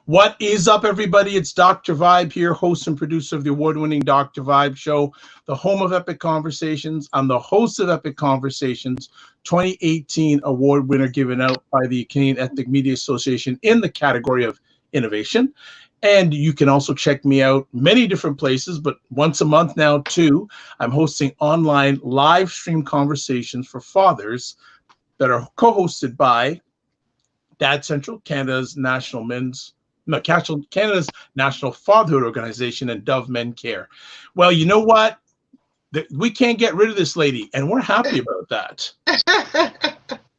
What is up, everybody? It's Dr. Vibe here, host and producer of the award-winning Dr. Vibe Show, the home of Epic Conversations. I'm the host of Epic Conversations, 2018 award winner given out by the Canadian Ethnic Media Association in the category of innovation. And you can also check me out many different places, but once a month now too, I'm hosting online live stream conversations for fathers that are co-hosted by Dad Central, Canada's Canada's National Fatherhood Organization, and Dove Men Care. Well, you know what? We can't get rid of this lady, and we're happy about that.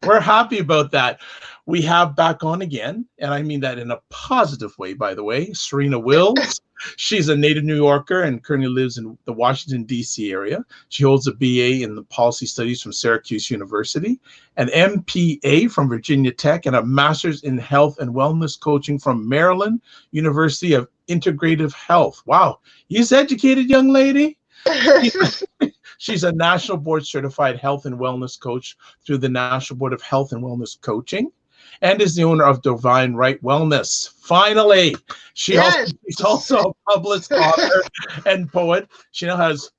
We're happy about that. We have back on again, and I mean that in a positive way, by the way, Serena Wills. She's a native New Yorker and currently lives in the Washington, D.C. area. She holds a BA in the Policy Studies from Syracuse University, an MPA from Virginia Tech, and a Master's in Health and Wellness Coaching from Maryland University of Integrative Health. Wow, you's educated, young lady. She's a National Board Certified Health and Wellness Coach through the National Board of Health and Wellness Coaching, and is the owner of Divine Wryte Wellness. Finally, she's also a published author and poet. She now has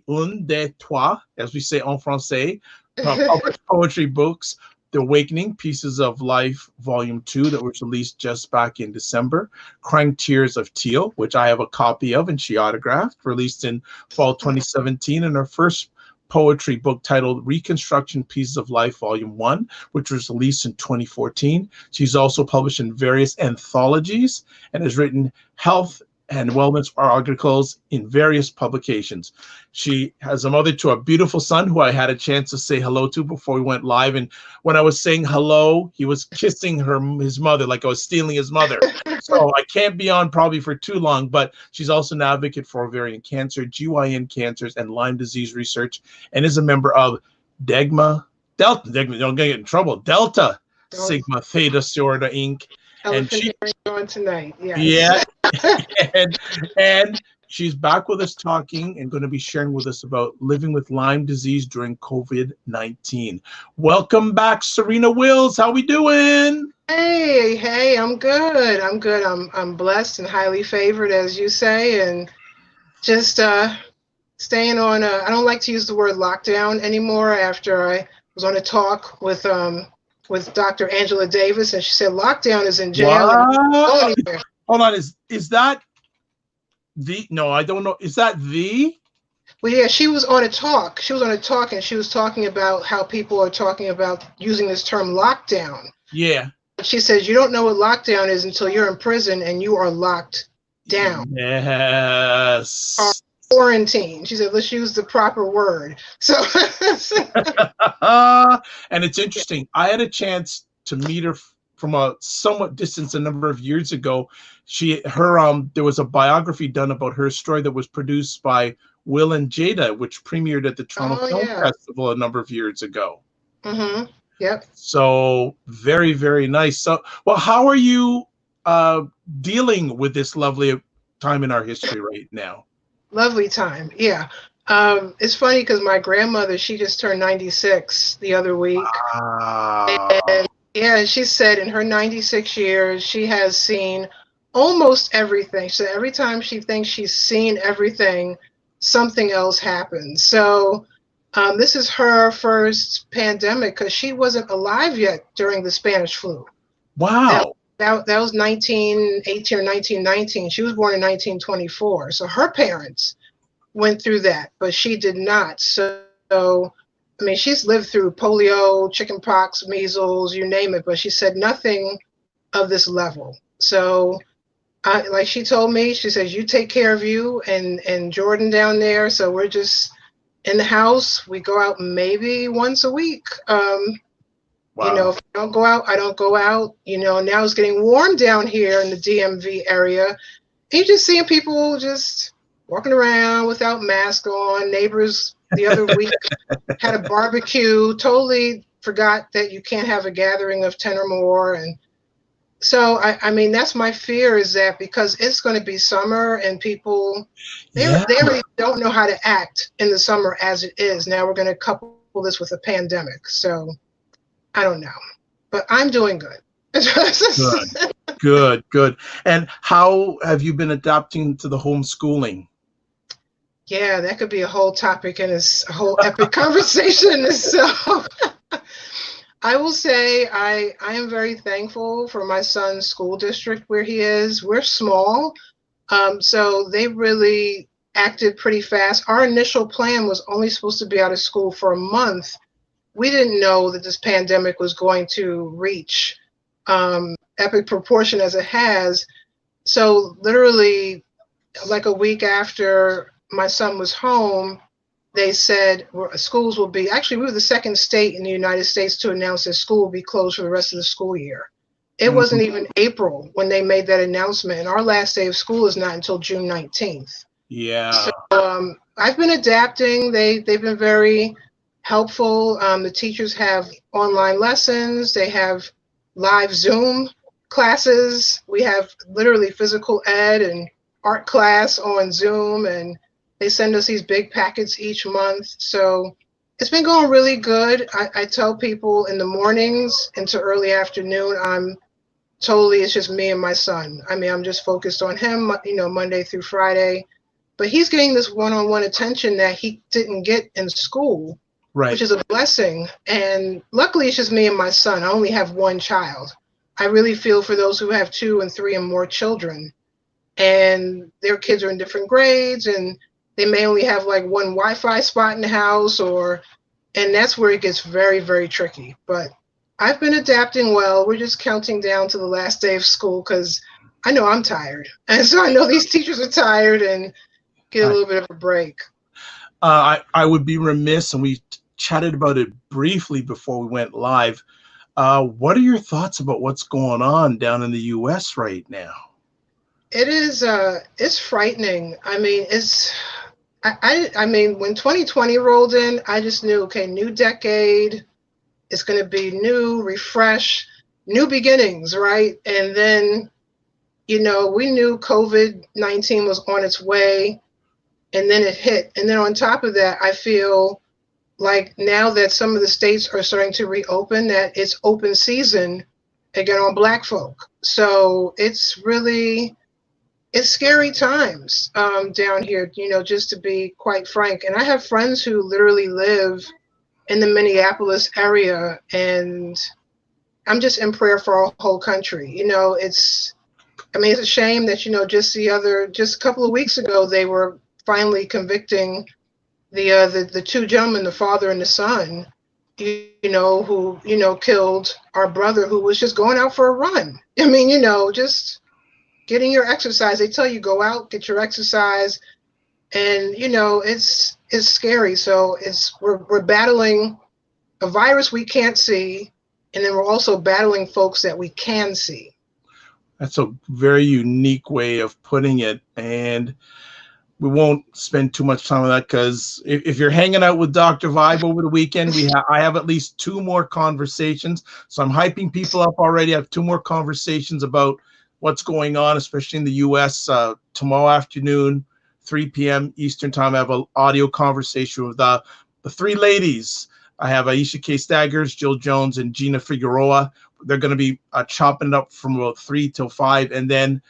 un, deux, trois, as we say en français, published poetry books. The Awakening, Pieces of Life, Volume 2, that was released just back in December. Crying Tears of Teal, which I have a copy of and she autographed, released in fall 2017. And her first poetry book titled Reconstruction, Pieces of Life, Volume 1, which was released in 2014. She's also published in various anthologies and has written health and wellness articles in various publications. She has a mother to a beautiful son who I had a chance to say hello to before we went live. And when I was saying hello, he was kissing his mother like I was stealing his mother. So I can't be on probably for too long, but she's also an advocate for ovarian cancer, GYN cancers, and Lyme disease research, and is a member of Delta, don't get in trouble, Delta Sigma Theta Sorority Inc. And she on tonight, yes. Yeah, and she's back with us talking and going to be sharing with us about living with Lyme disease during COVID-19. Welcome back, Serena Wills. How we doing? Hey, I'm good. I'm blessed and highly favored, as you say, and just staying on. I don't like to use the word lockdown anymore. After I was on a talk with Dr. Angela Davis, and she said lockdown is in jail. Wow. Hold on, is that the? No, I don't know. Is that the? Well, yeah, she was on a talk. And she was talking about how people are talking about using this term lockdown. Yeah. She says you don't know what lockdown is until you're in prison and you are locked down. Yes. Or quarantine. She said, let's use the proper word. So and it's interesting. I had a chance to meet her from a somewhat distance a number of years ago. There was a biography done about her story that was produced by Will and Jada, which premiered at the Toronto Film Festival a number of years ago. Mm-hmm. Yep. So very, very nice. So, well, how are you dealing with this lovely time in our history right now? Lovely time, yeah. It's funny because my grandmother, she just turned 96 the other week. And yeah, she said in her 96 years, she has seen almost everything. So every time she thinks she's seen everything, something else happens. So this is her first pandemic because she wasn't alive yet during the Spanish flu. Wow. That was 1918 or 1919. She was born in 1924. So her parents went through that, but she did not. So, I mean, she's lived through polio, chickenpox, measles, you name it, but she said nothing of this level. So, like she told me, she says, you take care of you and Jordan down there. So we're just in the house. We go out maybe once a week. Wow. You know, if I don't go out, I don't go out. You know, now it's getting warm down here in the DMV area. And you're just seeing people just walking around without masks on. Neighbors the other week had a barbecue, totally forgot that you can't have a gathering of 10 or more. And so, I mean, that's my fear, is that because it's going to be summer and people, they really don't know how to act in the summer as it is. Now we're going to couple this with a pandemic. So I don't know, but I'm doing good. Good, good. And how have you been adapting to the homeschooling? Yeah, that could be a whole topic and a whole epic conversation in itself. I will say I am very thankful for my son's school district where he is. We're small, so they really acted pretty fast. Our initial plan was only supposed to be out of school for a month. We didn't know that this pandemic was going to reach epic proportion as it has. So literally, like a week after my son was home, they said schools will be, actually, we were the second state in the United States to announce that school will be closed for the rest of the school year. It wasn't even April when they made that announcement, and our last day of school is not until June 19th. Yeah. So I've been adapting. They've been very helpful. The teachers have online lessons. They have live Zoom classes. We have literally physical ed and art class on Zoom, and they send us these big packets each month. So it's been going really good. I tell people in the mornings into early afternoon, it's just me and my son. I mean, I'm just focused on him, Monday through Friday. But he's getting this one-on-one attention that he didn't get in school, right, which is a blessing. And luckily, it's just me and my son. I only have one child. I really feel for those who have 2 and 3 and more children, and their kids are in different grades, and they may only have like one Wi-Fi spot in the house, and that's where it gets very, very tricky. But I've been adapting well. We're just counting down to the last day of school because I know I'm tired. And so I know these teachers are tired and get a little bit of a break. I would be remiss, and we chatted about it briefly before we went live. What are your thoughts about what's going on down in the U.S. right now? It is, it's frightening. I mean, I mean, when 2020 rolled in, I just knew, okay, new decade, it's going to be new, refresh, new beginnings, right? And then, we knew COVID-19 was on its way, and then it hit. And then on top of that, I feel like now that some of the states are starting to reopen, that it's open season again on Black folk. So it's scary times down here, just to be quite frank. And I have friends who literally live in the Minneapolis area, and I'm just in prayer for our whole country. It's a shame that, just a couple of weeks ago, they were finally convicting the 2 gentlemen, the father and the son, who, killed our brother who was just going out for a run. I mean, just getting your exercise. They tell you go out, get your exercise, and it's scary. So we're battling a virus we can't see, and then we're also battling folks that we can see. That's a very unique way of putting it, and we won't spend too much time on that because if you're hanging out with Dr. Vibe over the weekend, I have at least 2 more conversations. So I'm hyping people up already. I have 2 more conversations about what's going on, especially in the U.S. Tomorrow afternoon, 3 p.m. Eastern time, I have an audio conversation with the 3 ladies. I have Aisha K. Staggers, Jill Jones, and Gina Figueroa. They're going to be chopping it up from about 3 till 5. And then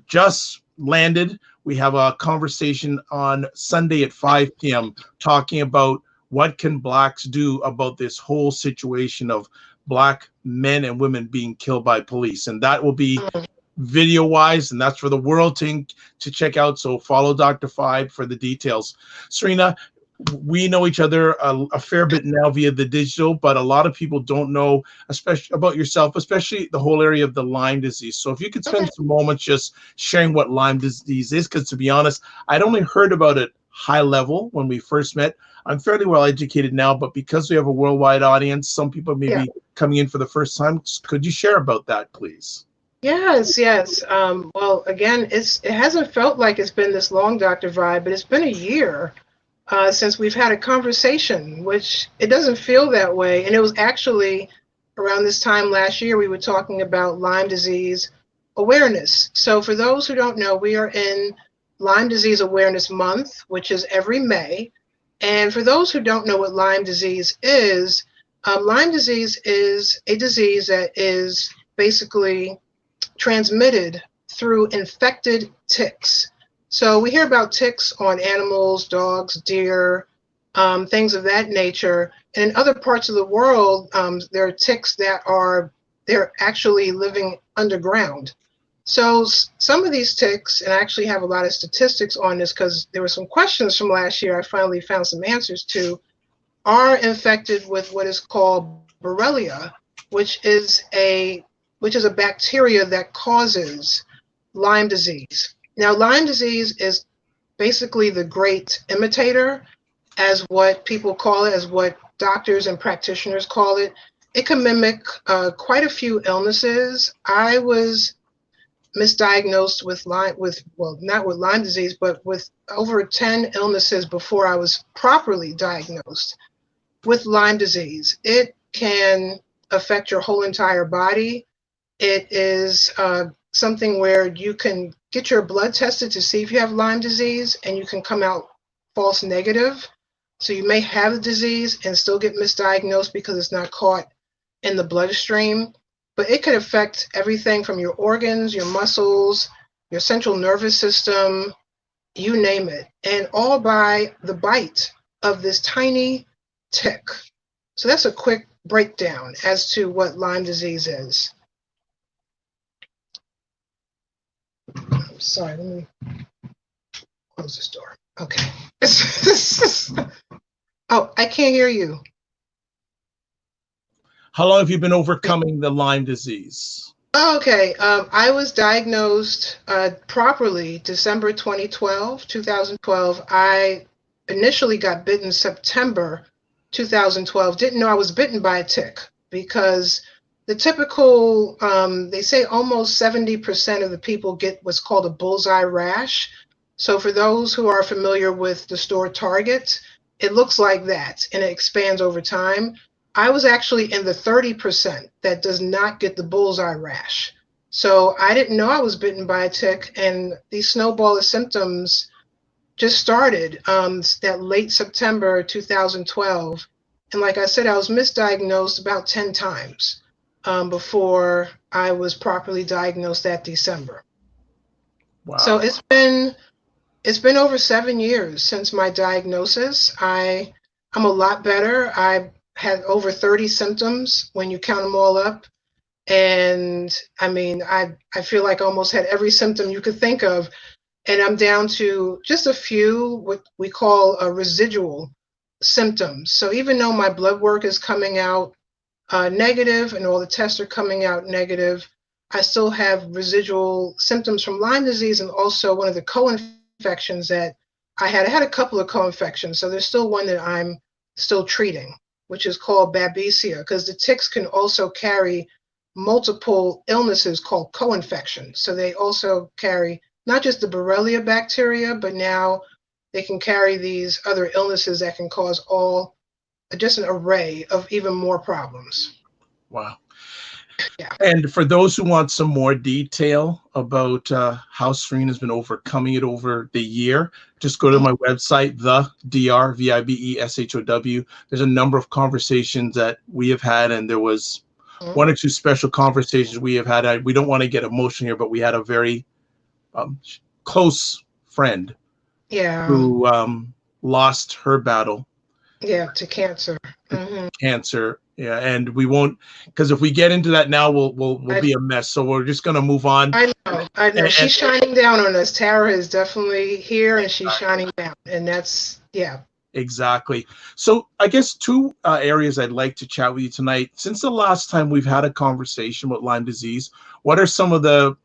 just landed, we have a conversation on Sunday at 5 p.m. talking about what can Blacks do about this whole situation of Black men and women being killed by police. And that will be video wise, and that's for the world to check out. So follow Dr. Vibe for the details. Serena, we know each other a fair bit now via the digital, but a lot of people don't know, especially about yourself, especially the whole area of the Lyme disease. So if you could spend some moments just sharing what Lyme disease is, because to be honest, I'd only heard about it high level when we first met. I'm fairly well educated now, but because we have a worldwide audience, some people may be coming in for the first time. Could you share about that, please? Yes. Well, again, it hasn't felt like it's been this long, Dr. Vibe, but it's been a year since we've had a conversation, which it doesn't feel that way. And it was actually around this time last year, we were talking about Lyme disease awareness. So for those who don't know, we are in Lyme Disease Awareness Month, which is every May. And for those who don't know what Lyme disease is a disease that is basically transmitted through infected ticks. So we hear about ticks on animals, dogs, deer, things of that nature. And in other parts of the world, there are ticks that they're actually living underground. So some of these ticks, and I actually have a lot of statistics on this because there were some questions from last year I finally found some answers to, are infected with what is called Borrelia, which is a bacteria that causes Lyme disease. Now, Lyme disease is basically the great imitator, as what people call it, as what doctors and practitioners call it. It can mimic quite a few illnesses. I was misdiagnosed with Lyme, not with Lyme disease, but with over 10 illnesses before I was properly diagnosed with Lyme disease. It can affect your whole entire body. It is something where you can get your blood tested to see if you have Lyme disease, and you can come out false negative. So you may have the disease and still get misdiagnosed because it's not caught in the bloodstream. But it could affect everything from your organs, your muscles, your central nervous system, you name it, and all by the bite of this tiny tick. So that's a quick breakdown as to what Lyme disease is. I'm sorry, let me close this door. Okay. Oh, I can't hear you. How long have you been overcoming the Lyme disease? Okay, I was diagnosed properly December 2012. I initially got bitten September 2012. Didn't know I was bitten by a tick because the typical, they say almost 70% of the people get what's called a bullseye rash. So for those who are familiar with the store Target, it looks like that and it expands over time. I was actually in the 30% that does not get the bullseye rash. So I didn't know I was bitten by a tick, and these snowball of symptoms just started that late September 2012. And like I said, I was misdiagnosed about 10 times before I was properly diagnosed that December. Wow. So it's been over 7 years since my diagnosis. I'm a lot better. I had over 30 symptoms when you count them all up. And I mean, I feel like I almost had every symptom you could think of. And I'm down to just a few, what we call residual symptoms. So even though my blood work is coming out negative and all the tests are coming out negative, I still have residual symptoms from Lyme disease and also one of the co-infections that I had. I had a couple of co-infections, so there's still one that I'm still treating, which is called Babesia, because the ticks can also carry multiple illnesses called co-infections. So they also carry not just the Borrelia bacteria, but now they can carry these other illnesses that can cause just an array of even more problems. Wow. Yeah. And for those who want some more detail about how Serena's been overcoming it over the year, just go to my website, the DRVIBESHOW. There's a number of conversations that we have had, and there was one or two special conversations we have had. We don't want to get emotional here, but we had a very close friend who lost her battle. Yeah, to cancer. Mm-hmm. Cancer. Yeah, and we won't, because if we get into that now, we'll be a mess. So we're just going to move on. I know. She's shining down on us. Tara is definitely here, and she's shining down, and that's, yeah. Exactly. So I guess two areas I'd like to chat with you tonight. Since the last time we've had a conversation about Lyme disease, what are some of the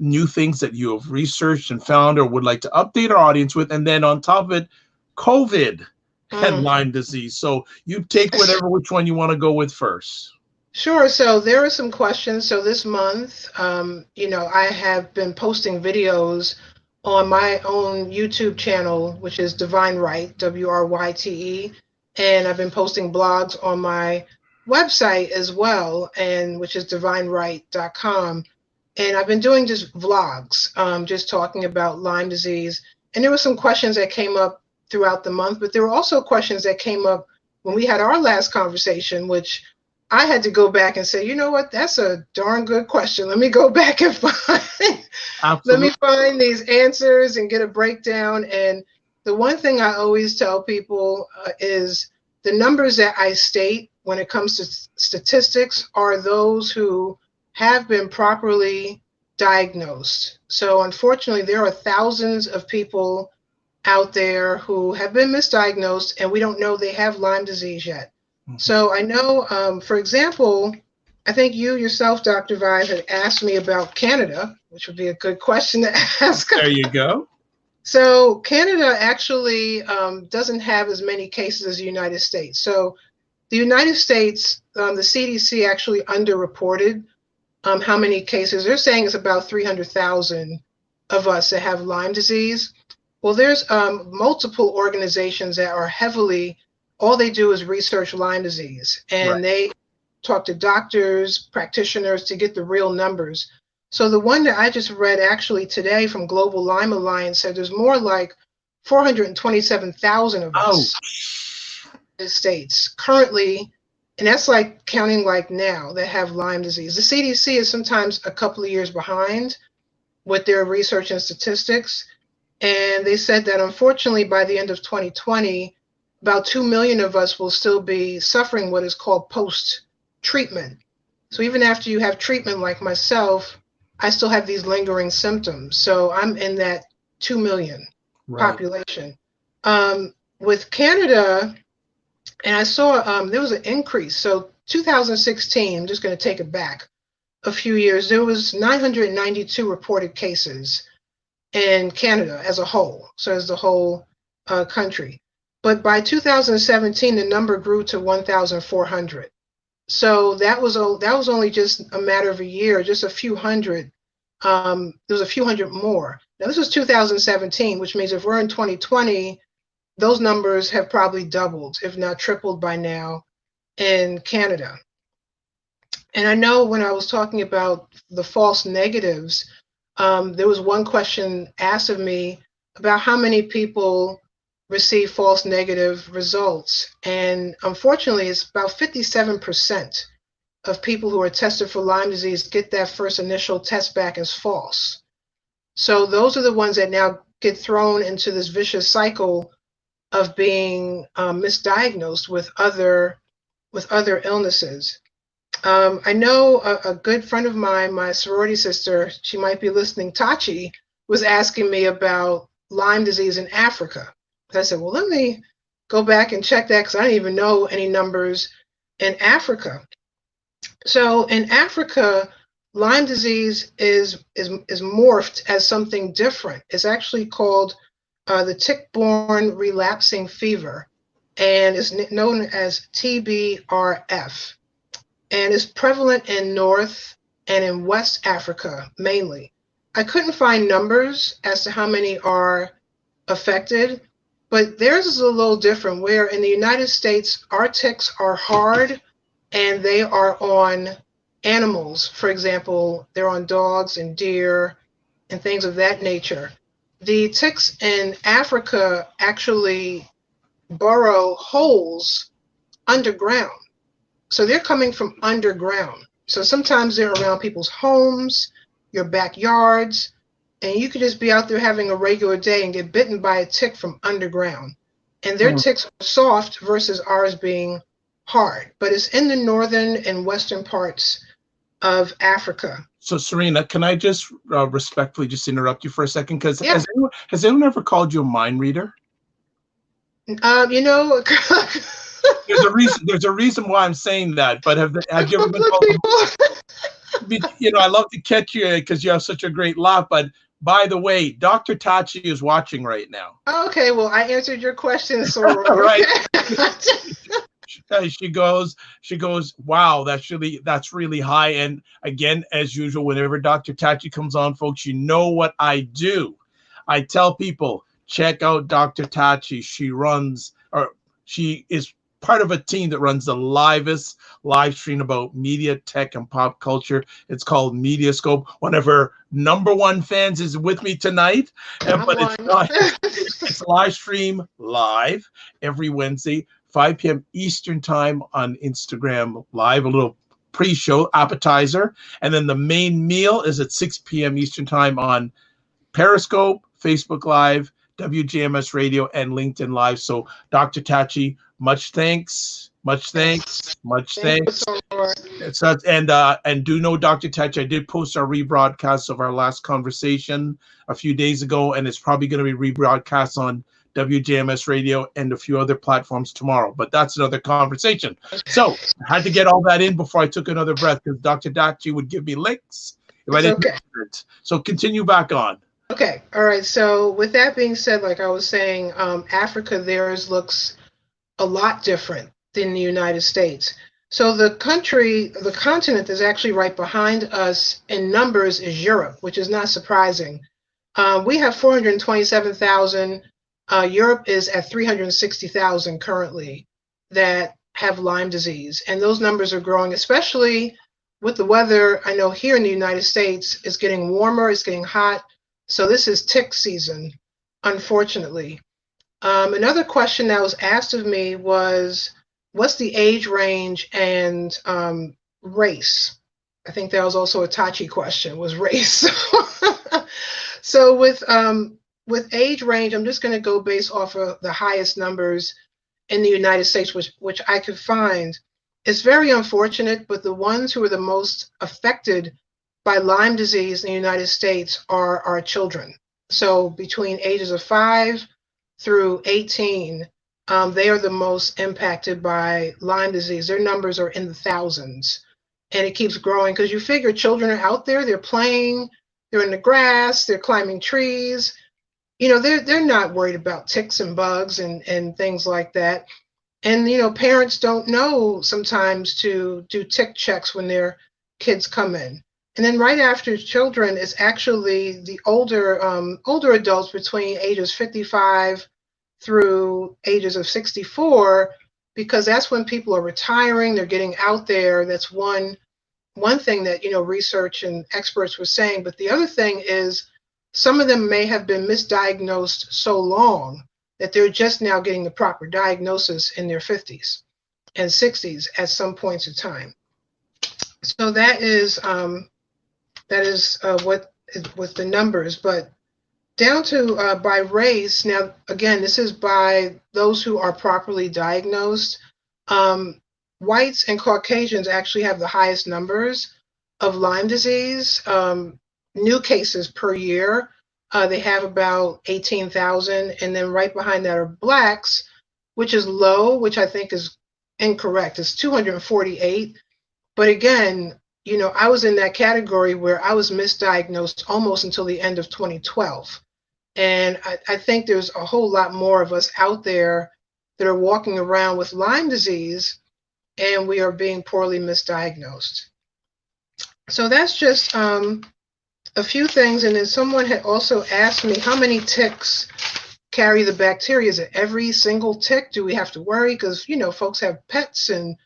new things that you have researched and found or would like to update our audience with? And then on top of it, COVID and Lyme disease. So you take which one you want to go with first. Sure. So there are some questions. So this month, I have been posting videos on my own YouTube channel, which is Divine Wryte, WRYTE. And I've been posting blogs on my website as well, and which is divinewryte.com. And I've been doing just vlogs, just talking about Lyme disease. And there were some questions that came up throughout the month, but there were also questions that came up when we had our last conversation, which I had to go back and say, you know what? That's a darn good question. Let me go back and find, let me find these answers and get a breakdown. And the one thing I always tell people is the numbers that I state when it comes to statistics are those who have been properly diagnosed. So unfortunately, there are thousands of people out there who have been misdiagnosed and we don't know they have Lyme disease yet. So I know, for example, I think you yourself, Dr. Vryte, had asked me about Canada, which would be a good question to ask. There you go. So Canada actually doesn't have as many cases as the United States. So the United States, the CDC actually underreported how many cases. They're saying it's about 300,000 of us that have Lyme disease. Well, there's multiple organizations that are heavily, all they do is research Lyme disease, and they talk to doctors, practitioners to get the real numbers. So the one that I just read actually today from Global Lyme Alliance said there's more like 427,000 of us in the United States currently, and that's like counting like now that have Lyme disease. The CDC is sometimes a couple of years behind with their research and statistics, and they said that unfortunately by the end of 2020, about 2 million of us will still be suffering what is called post-treatment. So even after you have treatment like myself, I still have these lingering symptoms. So I'm in that 2 million population. With Canada, and I saw there was an increase. So 2016, I'm just going to take it back a few years, there was 992 reported cases in Canada as a whole, so as the whole country. But by 2017, the number grew to 1,400. So that was only just a matter of a year, just a few hundred. There was a few hundred more. Now this was 2017, which means if we're in 2020, those numbers have probably doubled, if not tripled by now in Canada. And I know when I was talking about the false negatives, there was one question asked of me about how many people receive false negative results. And unfortunately, it's about 57% of people who are tested for Lyme disease get that first initial test back as false. So those are the ones that now get thrown into this vicious cycle of being misdiagnosed with other illnesses. I know a good friend of mine, my sorority sister, she might be listening, Tachi, was asking me about Lyme disease in Africa. I said, well, let me go back and check that because I didn't even know any numbers in Africa. So in Africa, Lyme disease is morphed as something different. It's actually called the tick-borne relapsing fever, and it's known as TBRF. And it's prevalent in North and in West Africa, mainly. I couldn't find numbers as to how many are affected, but theirs is a little different, where in the United States, our ticks are hard and they are on animals. For example, they're on dogs and deer and things of that nature. The ticks in Africa actually burrow holes underground. So they're coming from underground. So sometimes they're around people's homes, your backyards, and you could just be out there having a regular day and get bitten by a tick from underground. And their ticks are soft versus ours being hard. But it's in the northern and western parts of Africa. So Serena, can I just respectfully just interrupt you for a second? Because has anyone ever called you a mind reader? You know, there's a reason why I'm saying that. But have you ever been called? You know, I love to catch you because you have such a great laugh. But by the way, Dr. Tachi is watching right now. Okay, well, I answered your question, so right. She goes, wow, that's really high. And again, as usual, whenever Dr. Tachi comes on, folks, you know what I do. I tell people, check out Dr. Tachi. She is part of a team that runs the livest live stream about media, tech, and pop culture. It's called Mediascope. One of her #1 fans is with me tonight, but it's live stream live every Wednesday 5 p.m. Eastern time on Instagram Live, a little pre-show appetizer. And then the main meal is at 6 p.m. Eastern time on Periscope, Facebook Live, WJMS Radio, and LinkedIn Live. So Dr. Tachi, much thanks. Much thanks. Much thanks. And do know, Dr. Tachi, I did post our rebroadcast of our last conversation a few days ago, and it's probably going to be rebroadcast on WJMS Radio and a few other platforms tomorrow. But that's another conversation. So I had to get all that in before I took another breath, because Dr. Tachi would give me links if I didn't mention it. So continue back on. Okay. All right. So with that being said, like I was saying, Africa, theirs looks a lot different than the United States. So the continent that's actually right behind us in numbers is Europe, which is not surprising. We have 427,000. Europe is at 360,000 currently that have Lyme disease. And those numbers are growing, especially with the weather. I know here in the United States, it's getting warmer, it's getting hot. So this is tick season, unfortunately. Another question that was asked of me was, what's the age range and race? I think that was also a Tachi question, was race. So with age range, I'm just going to go based off of the highest numbers in the United States, which I could find. It's very unfortunate, but the ones who are the most affected by Lyme disease in the United States are our children. So between ages of 5 through 18, they are the most impacted by Lyme disease. Their numbers are in the thousands, and it keeps growing because you figure children are out there, they're playing, they're in the grass, they're climbing trees. You know, they're not worried about ticks and bugs and things like that. And, you know, parents don't know sometimes to do tick checks when their kids come in. And then right after children is actually the older adults between ages 55 through ages of 64, because that's when people are retiring, they're getting out there. That's one thing that, you know, research and experts were saying. But the other thing is some of them may have been misdiagnosed so long that they're just now getting the proper diagnosis in their 50s and 60s at some points of time. So that is what with the numbers. But down to by race, now again, this is by those who are properly diagnosed. Whites and Caucasians actually have the highest numbers of Lyme disease. New cases per year, they have about 18,000, and then right behind that are blacks, which is low, which I think is incorrect. It's 248. But again, you know, I was in that category where I was misdiagnosed almost until the end of 2012. And I think there's a whole lot more of us out there that are walking around with Lyme disease, and we are being poorly misdiagnosed. So that's just a few things. And then someone had also asked me, how many ticks carry the bacteria? Is it every single tick? Do we have to worry? Because, you know, folks have pets and,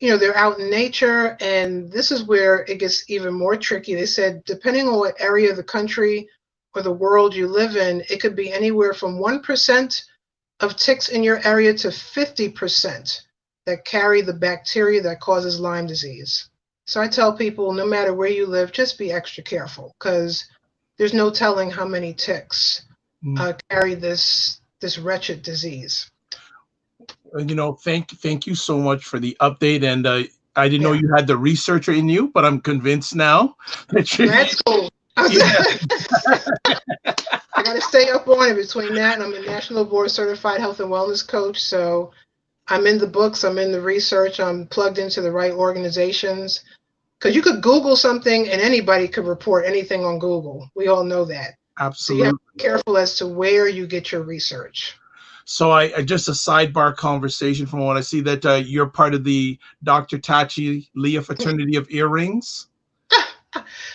you know, they're out in nature. And this is where it gets even more tricky. They said, depending on what area of the country or the world you live in, it could be anywhere from 1% of ticks in your area to 50% that carry the bacteria that causes Lyme disease. So I tell people, no matter where you live, just be extra careful, because there's no telling how many ticks carry this wretched disease. You know, thank you so much for the update. And I didn't know you had the researcher in you, but I'm convinced now that you. That's cool. I got to stay up on it. Between that and I'm a National Board Certified Health and Wellness Coach, so I'm in the books, I'm in the research, I'm plugged into the right organizations. Because you could Google something and anybody could report anything on Google. We all know that. Absolutely. So you have to be careful as to where you get your research. So I just a sidebar conversation from what I see that you're part of the Dr. Tachi Leah Fraternity of Earrings.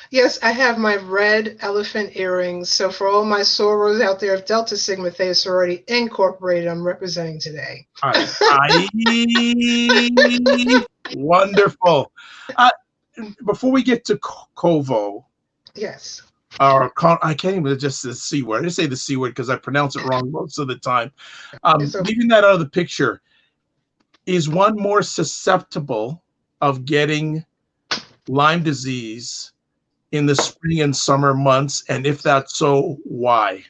Yes, I have my red elephant earrings. So for all my sorors out there of Delta Sigma Theta Sorority Incorporated, I'm representing today. Wonderful. Before we get to Kovo. Yes. Or I can't even just the C word. I say the C word because I pronounce it wrong most of the time. Leaving that out of the picture, is one more susceptible of getting Lyme disease in the spring and summer months? And if that's so, why?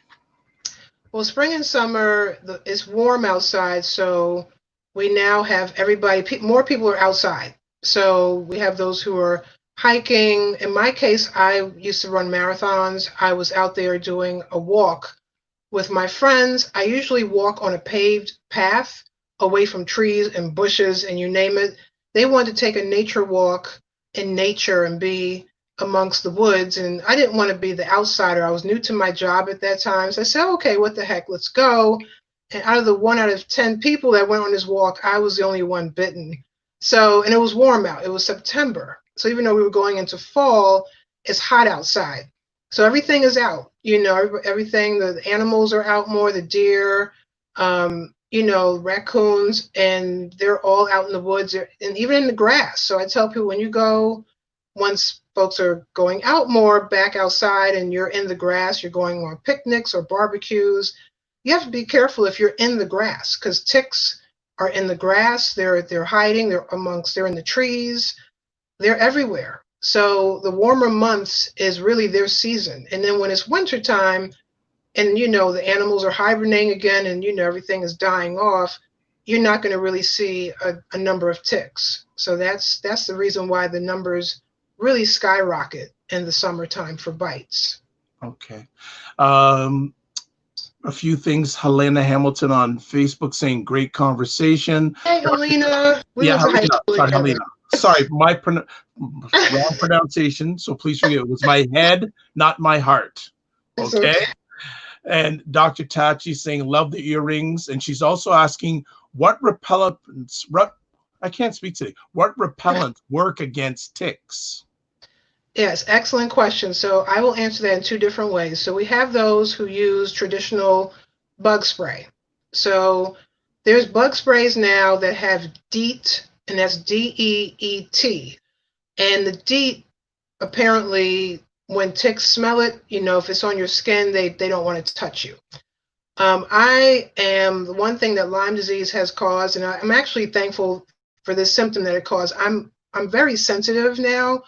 Well, spring and summer, it's warm outside, so we now have everybody, more people are outside. So we have those who are hiking. In my case, I used to run marathons. I was out there doing a walk with my friends. I usually walk on a paved path away from trees and bushes and you name it. They wanted to take a nature walk in nature and be amongst the woods. And I didn't want to be the outsider. I was new to my job at that time. So I said, okay, what the heck, let's go. And out of the 1 out of 10 people that went on this walk, I was the only one bitten. So, and it was warm out. It was September. So even though we were going into fall, it's hot outside. So everything is out, you know, everything, the animals are out more, the deer, you know, raccoons, and they're all out in the woods and even in the grass. So I tell people when you go, once folks are going out more back outside and you're in the grass, you're going on picnics or barbecues, you have to be careful if you're in the grass because ticks are in the grass, they're hiding, they're in the trees, they're everywhere. So the warmer months is really their season. And then when it's wintertime and, you know, the animals are hibernating again and, you know, everything is dying off, you're not going to really see a number of ticks. So that's the reason why the numbers really skyrocket in the summertime for bites. Okay. A few things. Helena Hamilton on Facebook saying great conversation. Hey, Helena. Helena. Sorry, my wrong pronunciation, so please forgive. It was my head, not my heart. Okay? And Dr. Tachi saying, love the earrings. And she's also asking, what repellents, I can't speak today, what repellents work against ticks? Yes, excellent question. So I will answer that in 2 different ways. So we have those who use traditional bug spray. So there's bug sprays now that have DEET, and that's DEET. And the DEET, apparently, when ticks smell it, you know, if it's on your skin, they don't want to touch you. I am, the one thing that Lyme disease has caused, and I'm actually thankful for this symptom that it caused. I'm very sensitive now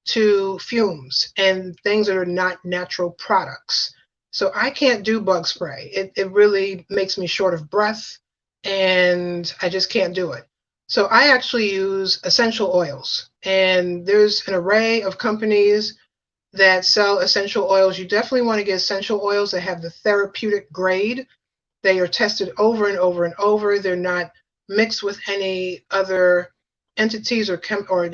to fumes and things that are not natural products. So I can't do bug spray. It really makes me short of breath and I just can't do it. So I actually use essential oils, and there's an array of companies that sell essential oils. You definitely want to get essential oils that have the therapeutic grade. They are tested over and over and over. They're not mixed with any other entities or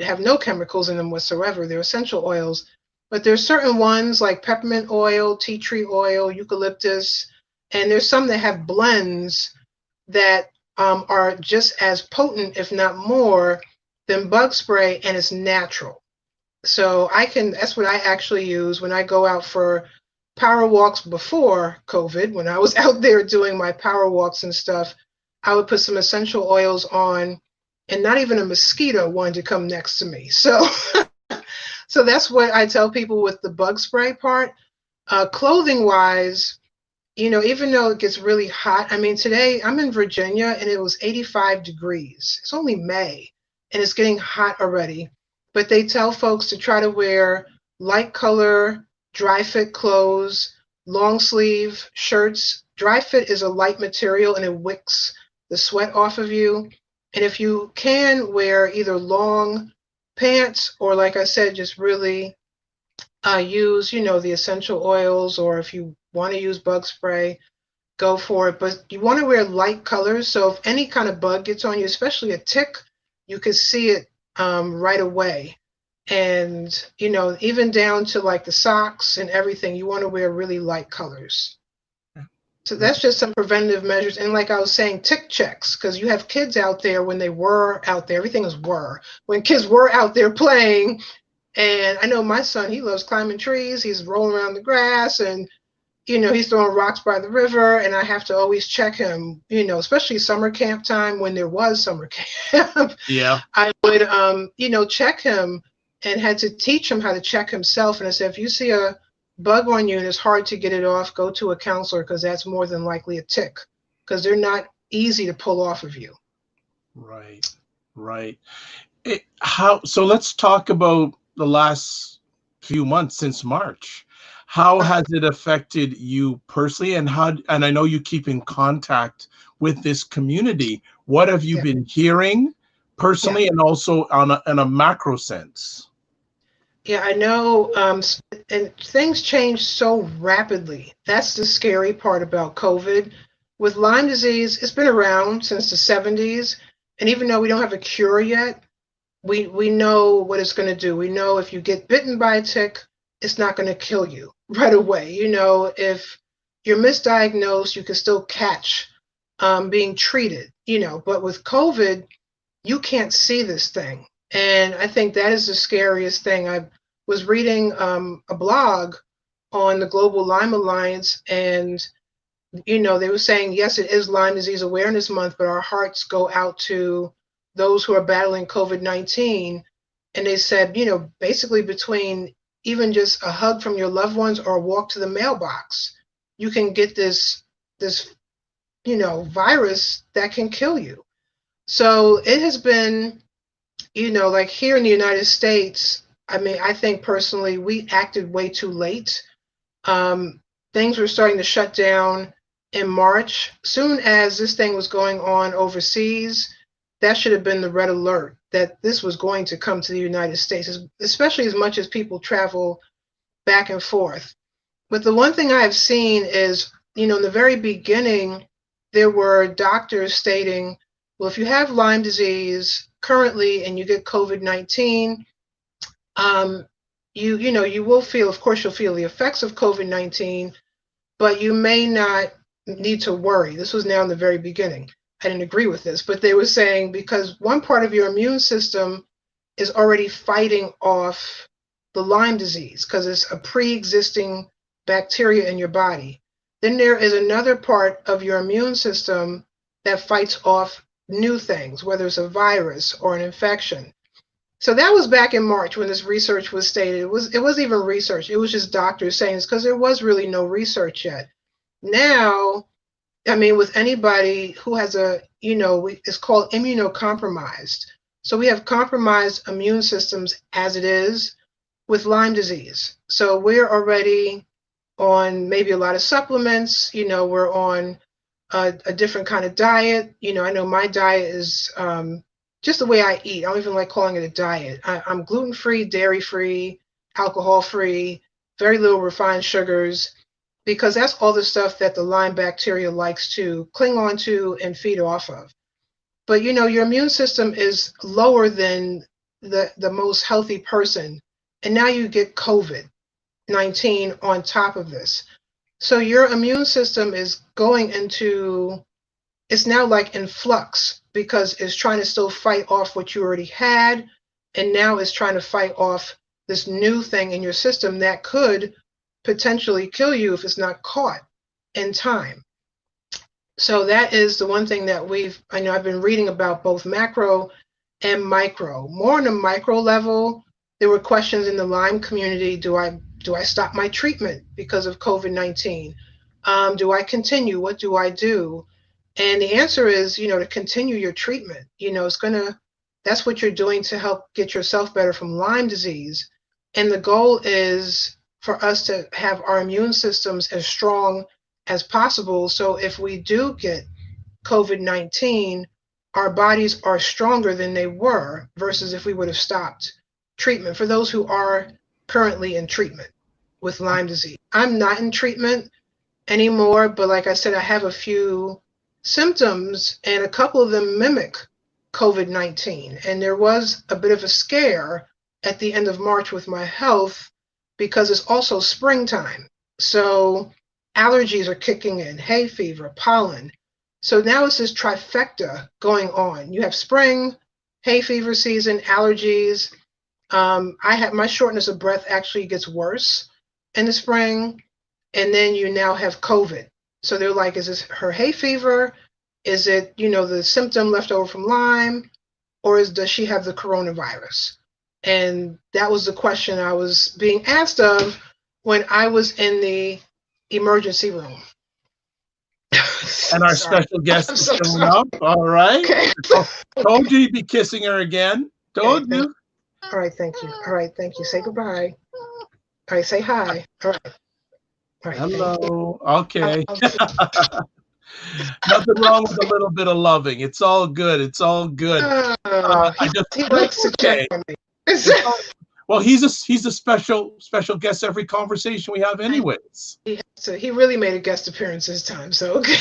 have no chemicals in them whatsoever. They're essential oils. But there's certain ones like peppermint oil, tea tree oil, eucalyptus, and there's some that have blends that are just as potent, if not more, than bug spray, and it's natural. So that's what I actually use when I go out for power walks before COVID. When I was out there doing my power walks and stuff, I would put some essential oils on, and not even a mosquito wanted to come next to me. So, so that's what I tell people with the bug spray part. Clothing wise, you know, even though it gets really hot, I mean, today I'm in Virginia and it was 85 degrees. It's only May and it's getting hot already. But they tell folks to try to wear light color, dry fit clothes, long sleeve shirts. Dry fit is a light material and it wicks the sweat off of you. And if you can wear either long pants or, like I said, just really use, you know, the essential oils, or if you want to use bug spray, go for it. But you want to wear light colors. So if any kind of bug gets on you, especially a tick, you can see it right away. And, you know, even down to like the socks and everything, you want to wear really light colors. So that's just some preventative measures. And like I was saying, tick checks, because you have kids out there when they were out there, everything is were. When kids were out there playing, and I know my son, he loves climbing trees. He's rolling around the grass and, you know, he's throwing rocks by the river, and I have to always check him, you know, especially summer camp time when there was summer camp. Yeah. I would, you know, check him and had to teach him how to check himself. And I said, if you see a bug on you and it's hard to get it off, go to a counselor, because that's more than likely a tick, because they're not easy to pull off of you. Right. Right. So let's talk about the last few months since March. How has it affected you personally, and I know you keep in contact with this community. What have you Yeah, been hearing yeah, personally and also on in a macro sense? yeah. I know, and things change so rapidly. That's the scary part about COVID. With Lyme disease, it's been around since the 70s, and even though we don't have a cure yet, we know what it's going to do. We know if you get bitten by a tick, it's not going to kill you right away. You know, if you're misdiagnosed, you can still catch being treated. You know, but with COVID, you can't see this thing, and I think that is the scariest thing. I was reading a blog on the Global Lyme Alliance, and they were saying, yes, it is Lyme Disease Awareness Month, but our hearts go out to those who are battling COVID-19. And they said, basically between even just a hug from your loved ones or a walk to the mailbox, you can get this virus that can kill you. So it has been, like here in the United States, I mean, I think personally we acted way too late. Um, Things were starting to shut down in March. Soon as this thing was going on overseas, that should have been the red alert that this was going to come to the United States, especially as much as people travel back and forth. But the one thing I have seen is, in the very beginning, there were doctors stating, well, if you have Lyme disease currently and you get COVID-19, you will feel, of course, you'll feel the effects of COVID-19, but you may not need to worry. This was now in the very beginning. I didn't agree with this, but they were saying because one part of your immune system is already fighting off the Lyme disease because it's a pre-existing bacteria in your body. Then there is another part of your immune system that fights off new things, whether it's a virus or an infection. So that was back in March when this research was stated. It wasn't even research. It was just doctors saying this because there was really no research yet. Now, I mean, with anybody who has it's called immunocompromised. So we have compromised immune systems as it is with Lyme disease. So we're already on maybe a lot of supplements. We're on a different kind of diet. I know my diet is just the way I eat. I don't even like calling it a diet. I'm gluten-free, dairy-free, alcohol-free, very little refined sugars, because that's all the stuff that the Lyme bacteria likes to cling on to and feed off of. But your immune system is lower than the most healthy person. And now you get COVID-19 on top of this. So your immune system is going into, it's now like in flux because it's trying to still fight off what you already had. And now it's trying to fight off this new thing in your system that could potentially kill you if it's not caught in time. So that is the one thing that I've been reading about both macro and micro. More on the micro level, there were questions in the Lyme community. Do I stop my treatment because of COVID-19? Do I continue? What do I do? And the answer is, to continue your treatment. That's what you're doing to help get yourself better from Lyme disease. And the goal is for us to have our immune systems as strong as possible. So if we do get COVID-19, our bodies are stronger than they were versus if we would have stopped treatment. For those who are currently in treatment with Lyme disease, I'm not in treatment anymore, but like I said, I have a few symptoms and a couple of them mimic COVID-19. And there was a bit of a scare at the end of March with my health because it's also springtime. So allergies are kicking in, hay fever, pollen. So now it's this trifecta going on. You have spring, hay fever season, allergies. My shortness of breath actually gets worse in the spring. And then you now have COVID. So they're like, is this her hay fever? Is it, the symptom left over from Lyme? Or does she have the coronavirus? And that was the question I was being asked of when I was in the emergency room. And our Sorry. special guest I'm is so showing sorry. up. All right. Okay. Told you you'd be kissing her again. Okay, Told you. all right, thank you. All right, thank you. Say goodbye. All right, say hi. All right. All right, thank you. Hello. Okay. Okay. Nothing wrong with a little bit of loving. It's all good. It's all good. I just He that's likes to check okay. on me. It's all, well, he's a special guest every conversation we have, anyways. He really made a guest appearance this time. So okay.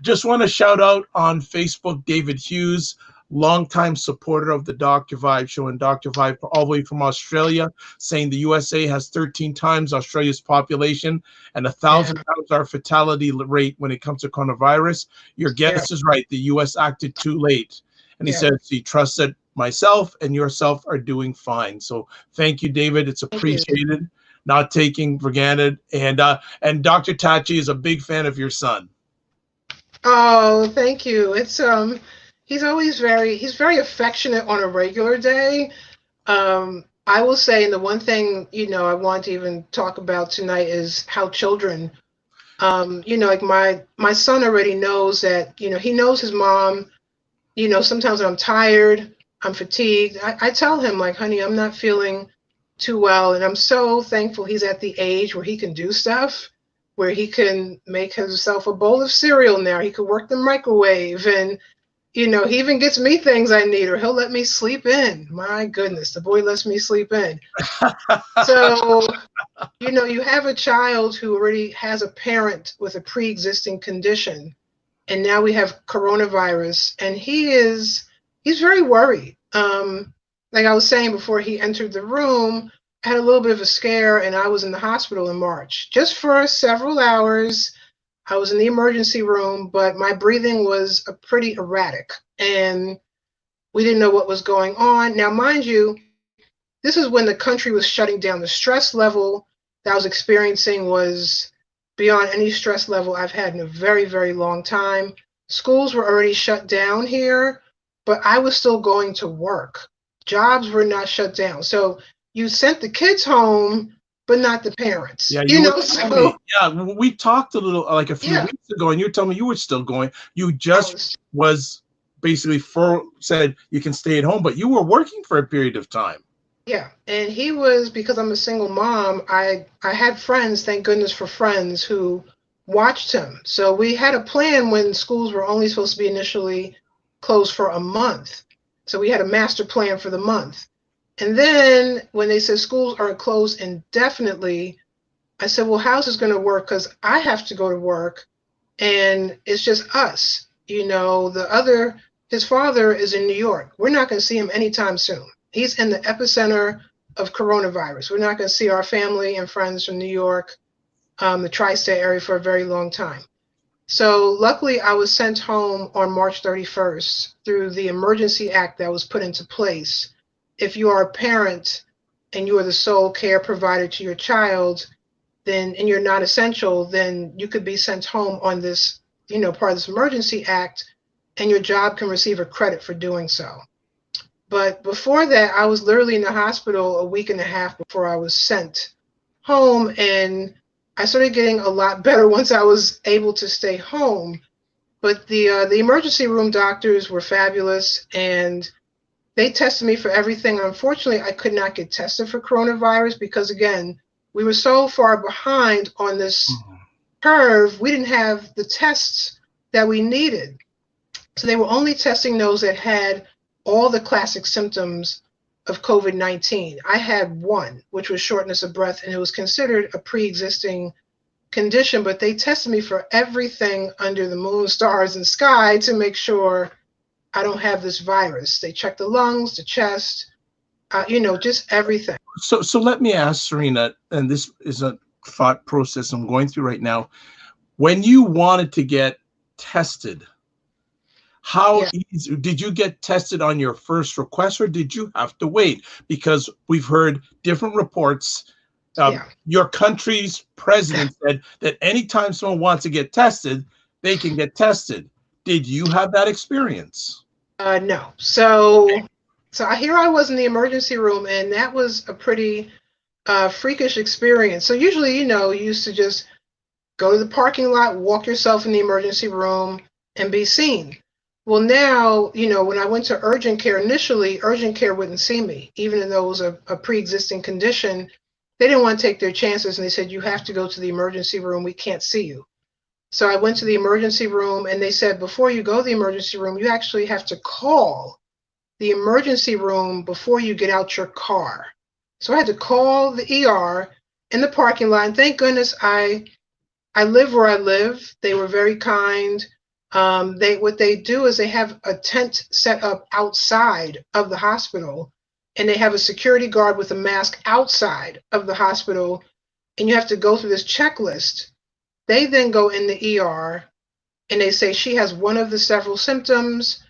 Just want to shout out on Facebook, David Hughes, longtime supporter of the Dr. Vibe show, and Dr. Vibe all the way from Australia, saying the USA has 13 times Australia's population and 1,000 times our fatality rate when it comes to coronavirus. Your guess is right. The US acted too late. And he says he trusts that myself and yourself are doing fine. So thank you, David. It's appreciated, not taken for granted. And Dr. Tachi is a big fan of your son. Oh, thank you. It's he's very affectionate on a regular day. I will say, and the one thing, I want to even talk about tonight is how children, like my son already knows that, he knows his mom, sometimes when I'm tired, I'm fatigued. I tell him, like, honey, I'm not feeling too well. And I'm so thankful he's at the age where he can do stuff, where he can make himself a bowl of cereal now. He could work the microwave, and, he even gets me things I need, or he'll let me sleep in. My goodness, the boy lets me sleep in. So, you have a child who already has a parent with a pre-existing condition, and now we have coronavirus, and he's very worried. Like I was saying before he entered the room, I had a little bit of a scare, and I was in the hospital in March, just for several hours. I was in the emergency room, but my breathing was pretty erratic, and we didn't know what was going on. Now, mind you, this is when the country was shutting down. The stress level that I was experiencing was beyond any stress level I've had in a very, very long time. Schools were already shut down here, but I was still going to work. Jobs were not shut down. So you sent the kids home, but not the parents. Yeah, we talked a little like a few weeks ago, and you told me you were still going. You just was basically said you can stay at home, but you were working for a period of time. Yeah, and he was, because I'm a single mom, I had friends, thank goodness for friends, who watched him. So we had a plan when schools were only supposed to be initially closed for a month. So we had a master plan for the month. And then when they said schools are closed indefinitely, I said, well, how's this going to work? Because I have to go to work, and it's just us. His father is in New York. We're not going to see him anytime soon. He's in the epicenter of coronavirus. We're not going to see our family and friends from New York, the tri-state area, for a very long time. So luckily, I was sent home on March 31st through the Emergency Act that was put into place. If you are a parent and you are the sole care provider to your child, and you're not essential, then you could be sent home on this, part of this Emergency Act, and your job can receive a credit for doing so. But before that, I was literally in the hospital a week and a half before I was sent home, and I started getting a lot better once I was able to stay home. But the emergency room doctors were fabulous, and they tested me for everything. Unfortunately, I could not get tested for coronavirus because, again, we were so far behind on this curve. We didn't have the tests that we needed. So they were only testing those that had all the classic symptoms of COVID-19. I had one, which was shortness of breath, and it was considered a pre-existing condition, but they tested me for everything under the moon, stars, and sky to make sure I don't have this virus. They checked the lungs, the chest, just everything. So let me ask Serena, and this is a thought process I'm going through right now. When you wanted to get tested, how easy did you get tested on your first request, or did you have to wait? Because we've heard different reports. Your country's president said that anytime someone wants to get tested, they can get tested. Did you have that experience? No. So here I was in the emergency room, and that was a pretty freakish experience. So usually, you used to just go to the parking lot, walk yourself in the emergency room, and be seen. Well, now, when I went to urgent care initially, urgent care wouldn't see me, even though it was a pre-existing condition. They didn't want to take their chances, and they said, you have to go to the emergency room. We can't see you. So I went to the emergency room, and they said, before you go to the emergency room, you actually have to call the emergency room before you get out your car. So I had to call the ER in the parking lot. And thank goodness I live where I live. They were very kind. What they do is they have a tent set up outside of the hospital, and they have a security guard with a mask outside of the hospital, and you have to go through this checklist. They then go in the ER, and they say she has one of the several symptoms.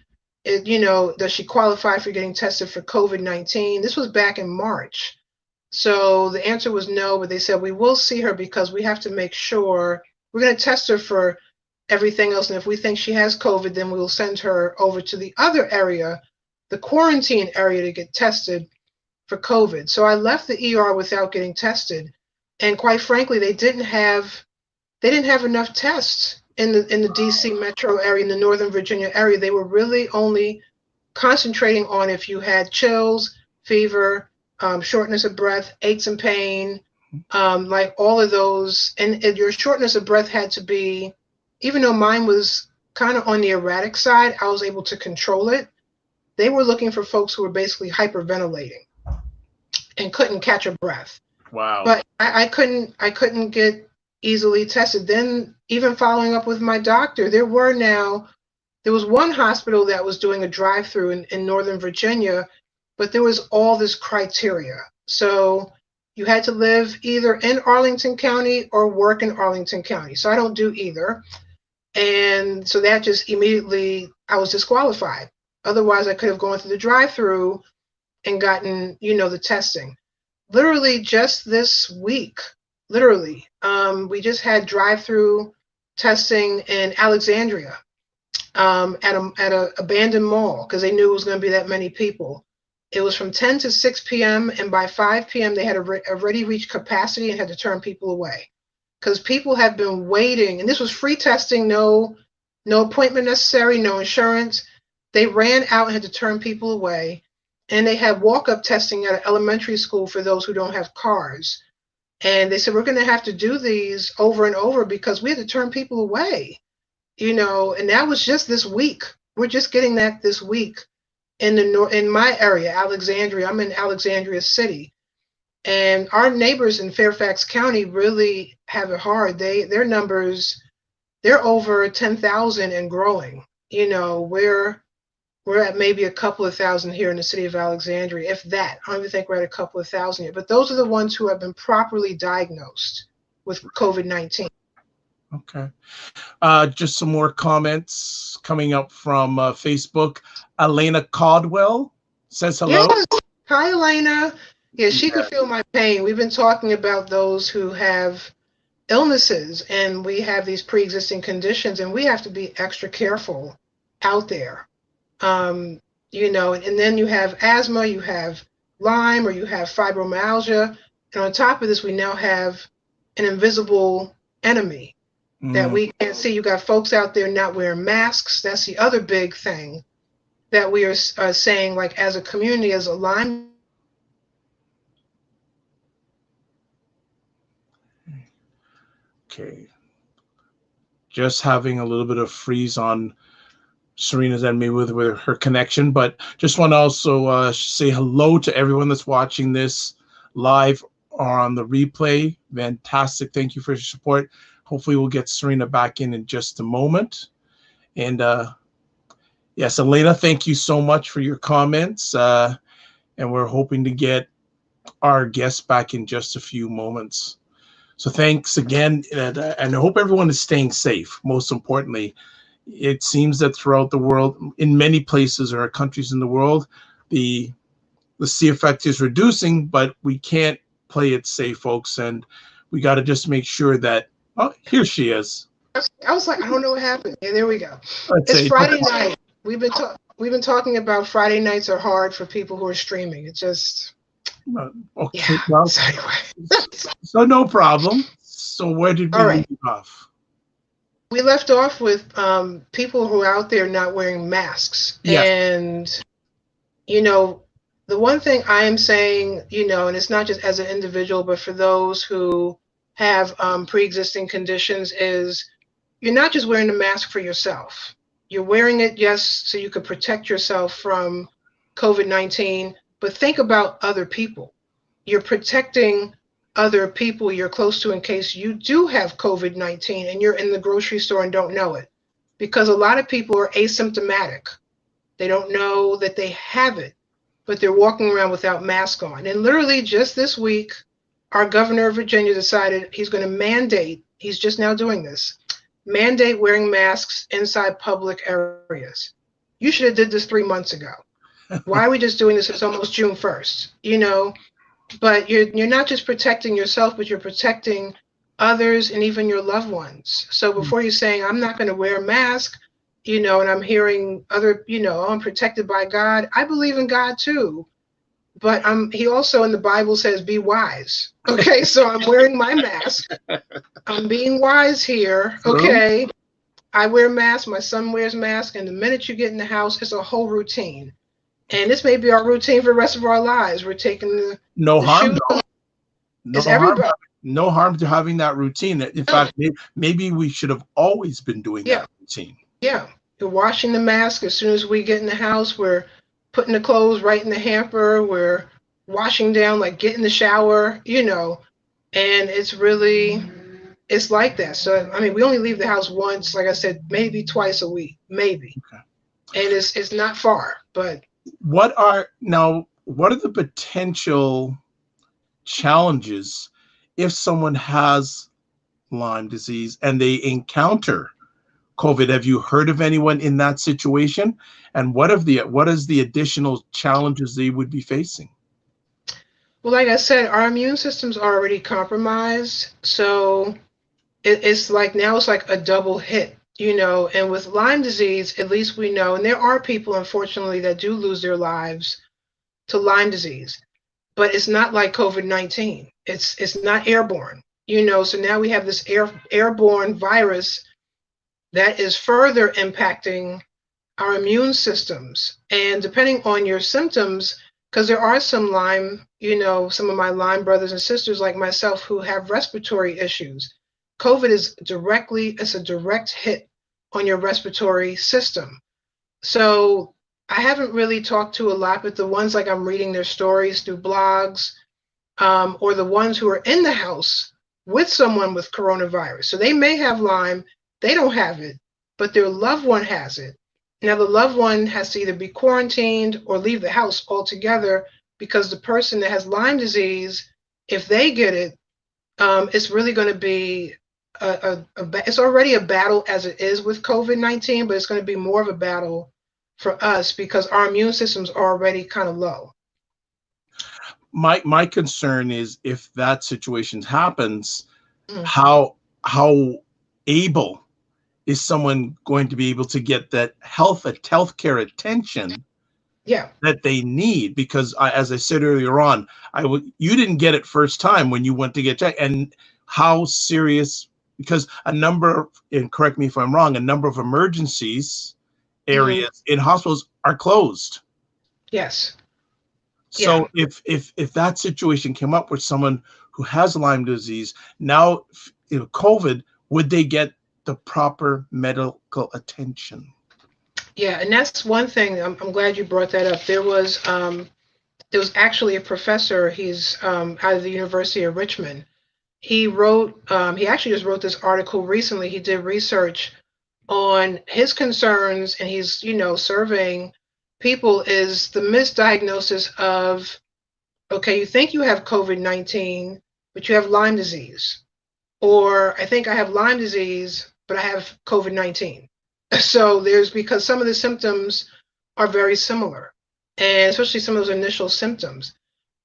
Does she qualify for getting tested for COVID-19? This was back in March. So the answer was no, but they said, we will see her because we have to make sure we're going to test her for everything else. And if we think she has COVID, then we will send her over to the other area, the quarantine area, to get tested for COVID. So I left the ER without getting tested. And quite frankly, they didn't have enough tests in the DC metro area, in the Northern Virginia area. They were really only concentrating on if you had chills, fever, shortness of breath, aches and pain, like all of those. And your shortness of breath had to be, even though mine was kind of on the erratic side, I was able to control it. They were looking for folks who were basically hyperventilating and couldn't catch a breath. Wow. But I couldn't get easily tested. Then even following up with my doctor, there was one hospital that was doing a drive-through in Northern Virginia, but there was all this criteria. So you had to live either in Arlington County or work in Arlington County. So I don't do either. And so that just immediately, I was disqualified. Otherwise, I could have gone through the drive-through and gotten, the testing. Literally just this week, we just had drive-through testing in Alexandria at a abandoned mall because they knew it was going to be that many people. It was from 10 to 6 p.m. and by 5 p.m. they had already reached capacity and had to turn people away because people have been waiting. And this was free testing, no appointment necessary, no insurance. They ran out and had to turn people away. And they had walk-up testing at an elementary school for those who don't have cars. And they said, we're going to have to do these over and over because we had to turn people away, and that was just this week. We're just getting that this week in my area, Alexandria. I'm in Alexandria City. And our neighbors in Fairfax County really have it hard. Their numbers, they're over 10,000 and growing. We're at maybe a couple of thousand here in the city of Alexandria, if that. I don't even think we're at a couple of thousand yet. But those are the ones who have been properly diagnosed with COVID-19. Okay. Just some more comments coming up from Facebook. Elena Caldwell says hello. Yes. Hi, Elena. Yeah, she could feel my pain. We've been talking about those who have illnesses, and we have these pre-existing conditions, and we have to be extra careful out there. And then you have asthma, you have Lyme, or you have fibromyalgia. And on top of this, we now have an invisible enemy that we can't see. You got folks out there not wearing masks. That's the other big thing that we are saying, like, as a community, as a Lyme. Okay. Just having a little bit of freeze on Serena's and me with her connection, but just want to also say hello to everyone that's watching this live or on the replay. Fantastic. Thank you for your support. Hopefully we'll get Serena back in just a moment. And yes, Elena, thank you so much for your comments. And we're hoping to get our guests back in just a few moments. So thanks again. And I hope everyone is staying safe, most importantly. It seems that throughout the world, in many places or countries in the world, the C effect is reducing, but we can't play it safe, folks. And we got to just make sure that, oh, here she is. I was like, I don't know what happened. Yeah, there we go. It's Friday night. We've been talking about Friday nights are hard for people who are streaming. It's just, okay. yeah. Well, so anyway. so no problem. So where did we All right. leave off? We left off with people who are out there not wearing masks. Yes. And, the one thing I am saying, and it's not just as an individual, but for those who have pre-existing conditions, is you're not just wearing the mask for yourself. You're wearing it, yes, so you could protect yourself from COVID-19, but think about other people. You're protecting other people you're close to in case you do have COVID-19 and you're in the grocery store and don't know it. Because a lot of people are asymptomatic. They don't know that they have it, but they're walking around without mask on. And literally just this week, our governor of Virginia decided he's going to mandate, he's just now doing this, mandate wearing masks inside public areas. You should have did this 3 months ago. Why are we just doing this? It's almost June 1st, but you're not just protecting yourself, but you're protecting others and even your loved ones. So before you're saying, I'm not going to wear a mask, and I'm hearing other, I'm protected by God. I believe in God too. But he also in the Bible says, be wise. Okay, so I'm wearing my mask. I'm being wise here. Okay. I wear masks, my son wears masks, and the minute you get in the house, it's a whole routine. And this may be our routine for the rest of our lives. We're taking the harm, shoes. though. No harm to having that routine. In fact, maybe we should have always been doing that routine. Yeah. We're washing the mask as soon as we get in the house. We're putting the clothes right in the hamper. We're washing down, like get in the shower, and it's really, it's like that. So, we only leave the house once, like I said, maybe twice a week, maybe. Okay. And it's not far, but. What are the potential challenges if someone has Lyme disease and they encounter COVID? Have you heard of anyone in that situation? And what is the additional challenges they would be facing? Well, like I said, our immune system's already compromised. So it's like now it's like a double hit, and with Lyme disease, at least we know, and there are people, unfortunately, that do lose their lives to Lyme disease, but it's not like COVID-19. It's not airborne, so now we have this airborne virus that is further impacting our immune systems. And depending on your symptoms, because there are some Lyme, some of my Lyme brothers and sisters like myself who have respiratory issues. COVID it's a direct hit on your respiratory system. So I haven't really talked to a lot, but the ones like I'm reading their stories through blogs, or the ones who are in the house with someone with coronavirus. So they may have Lyme, they don't have it, but their loved one has it. Now the loved one has to either be quarantined or leave the house altogether, because the person that has Lyme disease, if they get it, it's really going to be it's already a battle as it is with COVID-19, but it's going to be more of a battle for us because our immune system's already kind of low. My concern is if that situation happens, how able is someone going to be able to get that healthcare attention that they need? Because as I said earlier on, you didn't get it first time when you went to get checked, and how serious, because and correct me if I'm wrong, a number of emergencies areas in hospitals are closed. Yes. So if that situation came up with someone who has Lyme disease, now COVID, would they get the proper medical attention? Yeah, and that's one thing. I'm glad you brought that up. There was actually a professor. He's out of the University of Richmond. He actually just wrote this article recently. He did research on his concerns, and he's surveying people, is the misdiagnosis of, okay, you think you have COVID-19, but you have Lyme disease. Or I think I have Lyme disease, but I have COVID-19. So because some of the symptoms are very similar, and especially some of those initial symptoms.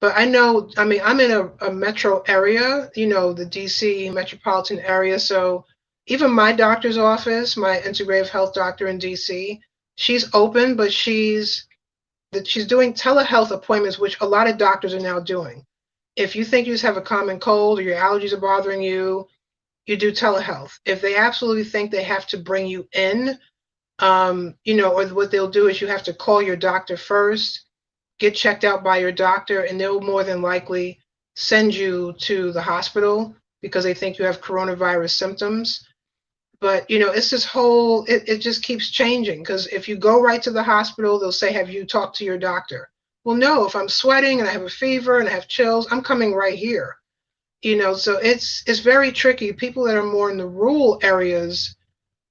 But I'm in a metro area, the DC metropolitan area. So even my doctor's office, my integrative health doctor in DC, she's open, but she's doing telehealth appointments, which a lot of doctors are now doing. If you think you just have a common cold or your allergies are bothering you, you do telehealth. If they absolutely think they have to bring you in, you know, or what they'll do is you have to call your doctor first, get checked out by your doctor, and they'll more than likely send you to the hospital because they think you have coronavirus symptoms. But, you know, it's this whole, it just keeps changing, because if you go right to the hospital, they'll say, have you talked to your doctor? Well, no, if I'm sweating and I have a fever and I have chills, I'm coming right here. You know, so it's very tricky. People that are more in the rural areas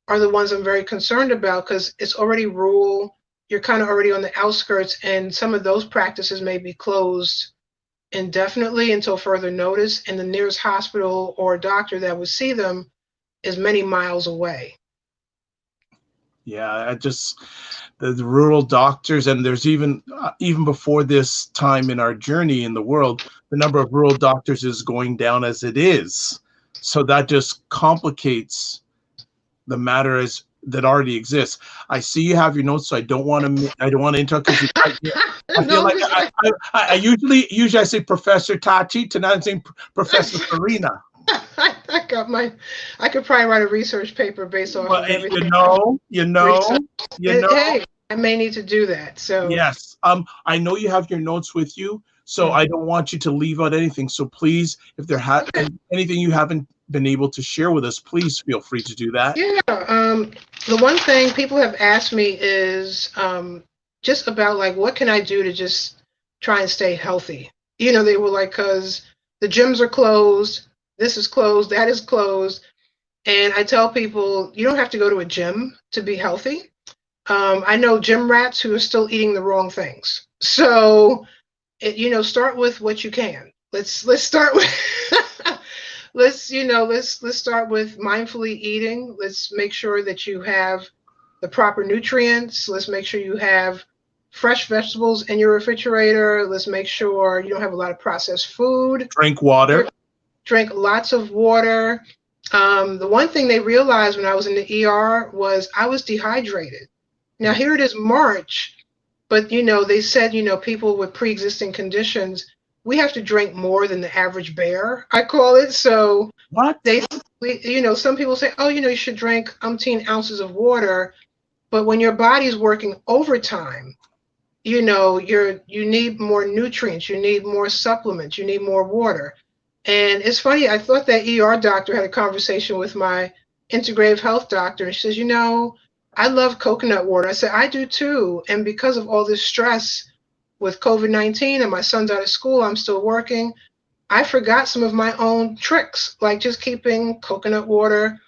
are the ones I'm very concerned about, because it's already rural. You're kind of already on the outskirts, and some of those practices may be closed indefinitely until further notice, and the nearest hospital or doctor that would see them is many miles away. Yeah, I just the rural doctors, and there's even before this time in our journey in the world, the number of rural doctors is going down as it is. So that just complicates the matter as that already exists. I see you have your notes, so I don't want to interrupt, because I feel like I usually I say Professor Tachi, tonight I'm saying Professor Serena. I could probably write a research paper based off of everything. You know. Hey, I may need to do that. So yes, I know you have your notes with you, so I don't want you to leave out anything. So please, if there anything you haven't been able to share with us, please feel free to do that. Yeah. The one thing people have asked me is just about, like, what can I do to just try and stay healthy? You know, they were like, because the gyms are closed, this is closed, that is closed. And I tell people, you don't have to go to a gym to be healthy. I know gym rats who are still eating the wrong things. So, you know, start with what you can. Let's start with let's start with mindfully eating. Let's make sure that you have the proper nutrients. Let's make sure you have fresh vegetables in your refrigerator. Let's make sure you don't have a lot of processed food. Drink water. Drink lots of water. The one thing they realized when I was in the ER was I was dehydrated. Now, here it is March, but, you know, they said, you know, people with pre-existing conditions, we have to drink more than the average bear, I call it. So you know, some people say, oh, you know, you should drink umpteen ounces of water. But when your body's working overtime, you know, you need more nutrients, you need more supplements, you need more water. And it's funny, I thought that ER doctor had a conversation with my integrative health doctor, and she says, you know, I love coconut water. I said, I do too. And because of all this stress with COVID-19 and my son's out of school, I'm still working, I forgot some of my own tricks, like just keeping coconut water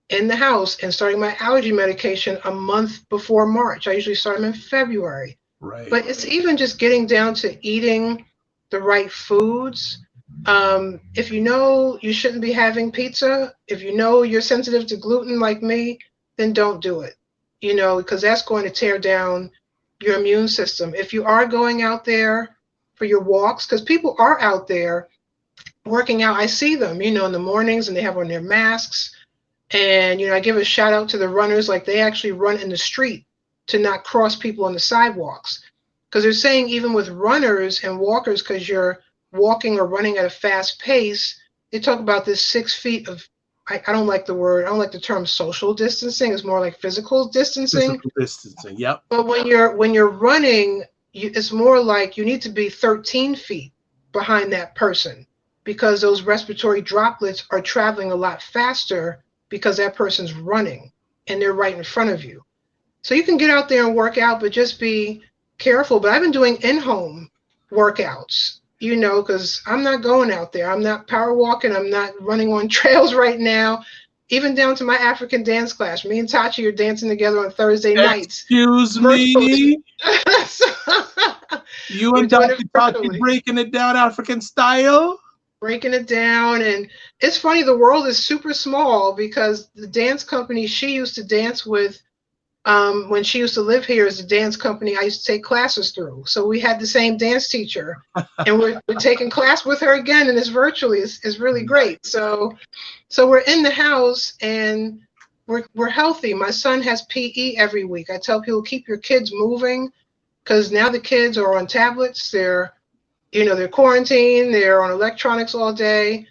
in the house and starting my allergy medication a month before March. I usually start them in February. Right. But it's even just getting down to eating the right foods. If you know you shouldn't be having pizza, if you know you're sensitive to gluten like me, then don't do it, you know, because that's going to tear down your immune system. If you are going out there for your walks, because people are out there working out, I see them, you know, in the mornings, and they have on their masks. And, you know, I give a shout out to the runners, like they actually run in the street to not cross people on the sidewalks. Because they're saying even with runners and walkers, because you're walking or running at a fast pace, they talk about this 6 feet of, I don't like the term social distancing. It's more like physical distancing. Physical distancing, yep. But when you're running, it's more like you need to be 13 feet behind that person, because those respiratory droplets are traveling a lot faster because that person's running and they're right in front of you. So you can get out there and work out, but just be careful. But I've been doing in-home workouts, you know, because I'm not going out there. I'm not power walking. I'm not running on trails right now, even down to my African dance class. Me and Tachi are dancing together on Thursday nights. Excuse me? You and Dr. Tachi breaking it down African style? Breaking it down. And it's funny, the world is super small, because the dance company she used to dance with when she used to live here is a dance company I used to take classes through. So we had the same dance teacher, and we're taking class with her again, and it's virtually. It's really great. So we're in the house and we're healthy. My son has PE every week. I tell people, keep your kids moving, because now the kids are on tablets. They're quarantined. They're on electronics all day.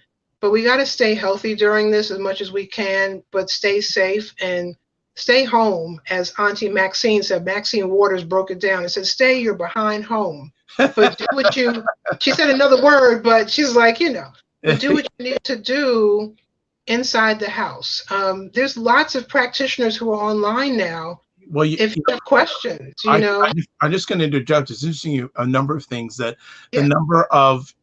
But we got to stay healthy during this as much as we can, but stay safe and stay home. As Auntie Maxine said, Maxine Waters broke it down and said, stay your behind home. But do what she said another word, but she's like, but do what you need to do inside the house. There's lots of practitioners who are online now. Well, if you have questions, I'm just going to interject. It's interesting, a number of things that the number of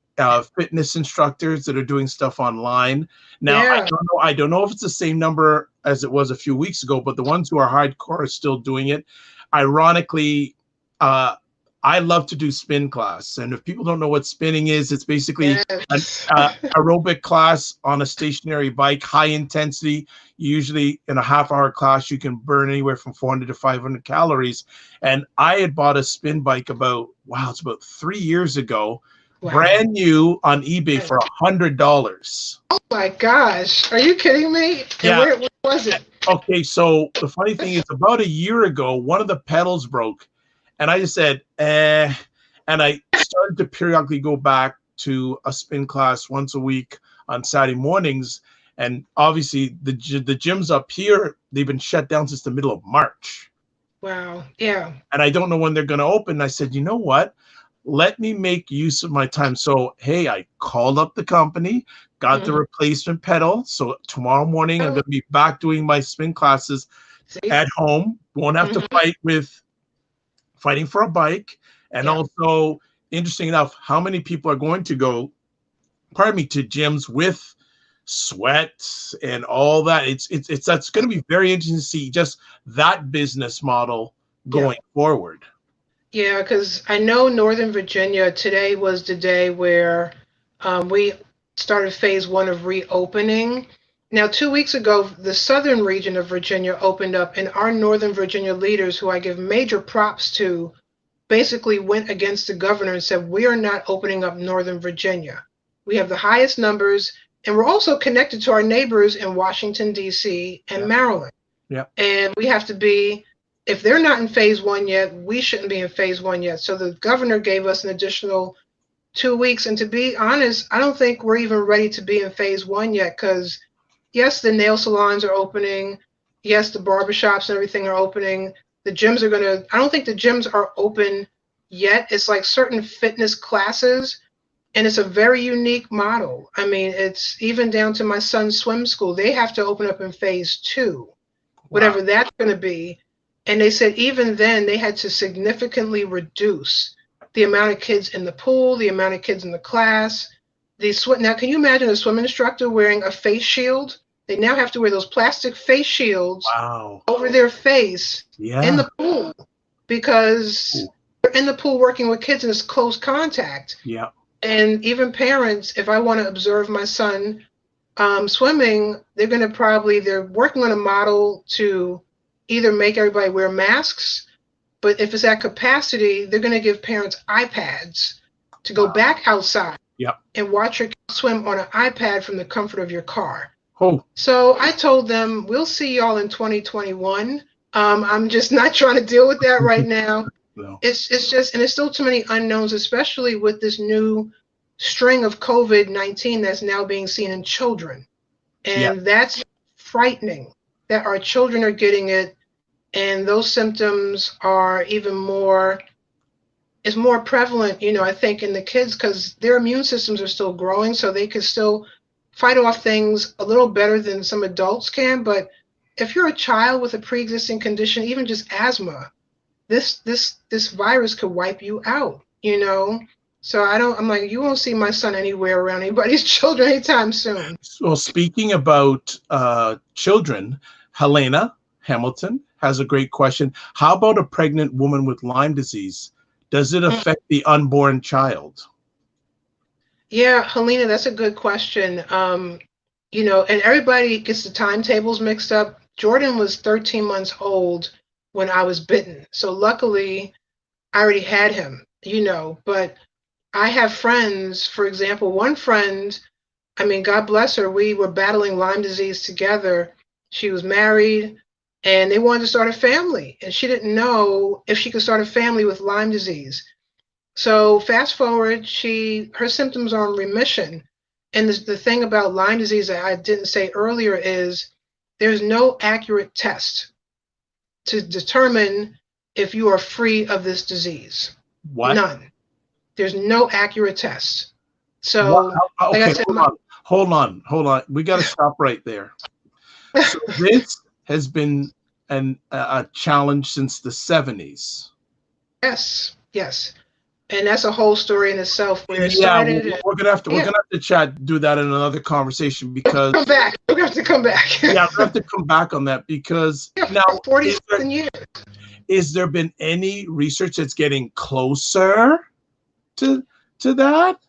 fitness instructors that are doing stuff online now. I don't know if it's the same number as it was a few weeks ago, but the ones who are hardcore are still doing it. Ironically, I love to do spin class, and if people don't know what spinning is, it's basically an aerobic class on a stationary bike, high intensity. Usually in a half-hour class, you can burn anywhere from 400 to 500 calories. And I had bought a spin bike it's about 3 years ago, brand new on eBay for $100. Oh my gosh, are you kidding me? And where was it? Okay, so the funny thing is, about a year ago, one of the pedals broke. And I just said, and I started to periodically go back to a spin class once a week on Saturday mornings. And obviously the gyms up here, they've been shut down since the middle of March. Wow. Yeah. And I don't know when they're going to open. I said, you know what? Let me make use of my time. So, hey, I called up the company, got the replacement pedal. So tomorrow morning, I'm going to be back doing my spin classes at home. Won't have to fighting for a bike. And also, interesting enough, how many people are going to go, to gyms with sweat and all that? That's going to be very interesting to see just that business model going forward. Yeah, because I know Northern Virginia, today was the day where we started phase 1 of reopening. Now, 2 weeks ago, the southern region of Virginia opened up, and our Northern Virginia leaders, who I give major props to, basically went against the governor and said, we are not opening up Northern Virginia. We have the highest numbers, and we're also connected to our neighbors in Washington, D.C. and Maryland. Yeah. And we have to be, if they're not in phase 1 yet, we shouldn't be in phase 1 yet. So the governor gave us an additional 2 weeks. And to be honest, I don't think we're even ready to be in phase 1 yet, because yes, the nail salons are opening. Yes, the barbershops and everything are opening. The gyms are I don't think the gyms are open yet. It's like certain fitness classes, and it's a very unique model. I mean, it's even down to my son's swim school. They have to open up in phase 2, whatever that's going to be. And they said even then they had to significantly reduce the amount of kids in the pool, the amount of kids in the class. Now, can you imagine a swim instructor wearing a face shield? They now have to wear those plastic face shields over their face in the pool, because they're in the pool working with kids and it's close contact. Yeah. And even parents, if I want to observe my son swimming, they're working on a model to either make everybody wear masks, but if it's at capacity, they're going to give parents iPads to go back outside and watch your kid swim on an iPad from the comfort of your car. So I told them, we'll see y'all in 2021. I'm just not trying to deal with that right now. No. It's just, and there's still too many unknowns, especially with this new string of COVID-19 that's now being seen in children. And that's frightening that our children are getting it. And those symptoms are even more prevalent, I think, in the kids, because their immune systems are still growing, so they can still fight off things a little better than some adults can. But if you're a child with a pre-existing condition, even just asthma, this virus could wipe you out, So I'm like, you won't see my son anywhere around anybody's children anytime soon. Well, speaking about children, Helena Hamilton has a great question. How about a pregnant woman with Lyme disease? Does it affect the unborn child? Yeah, Helena, that's a good question. And everybody gets the timetables mixed up. Jordan was 13 months old when I was bitten. So luckily, I already had him, but I have friends, for example, one friend, God bless her, we were battling Lyme disease together. She was married and they wanted to start a family, and she didn't know if she could start a family with Lyme disease. So fast forward, her symptoms are in remission, And the thing about Lyme disease that I didn't say earlier is there's no accurate test to determine if you are free of this disease. What? None. There's no accurate test. So, okay, like I said, hold on. We got to stop right there. So this has been a challenge since the 70s. Yes. And that's a whole story in itself where it started. We're gonna have to do that in another conversation because we're gonna have to come back. Yeah, we have to come back on that because now 47 years. Is there been any research that's getting closer to that?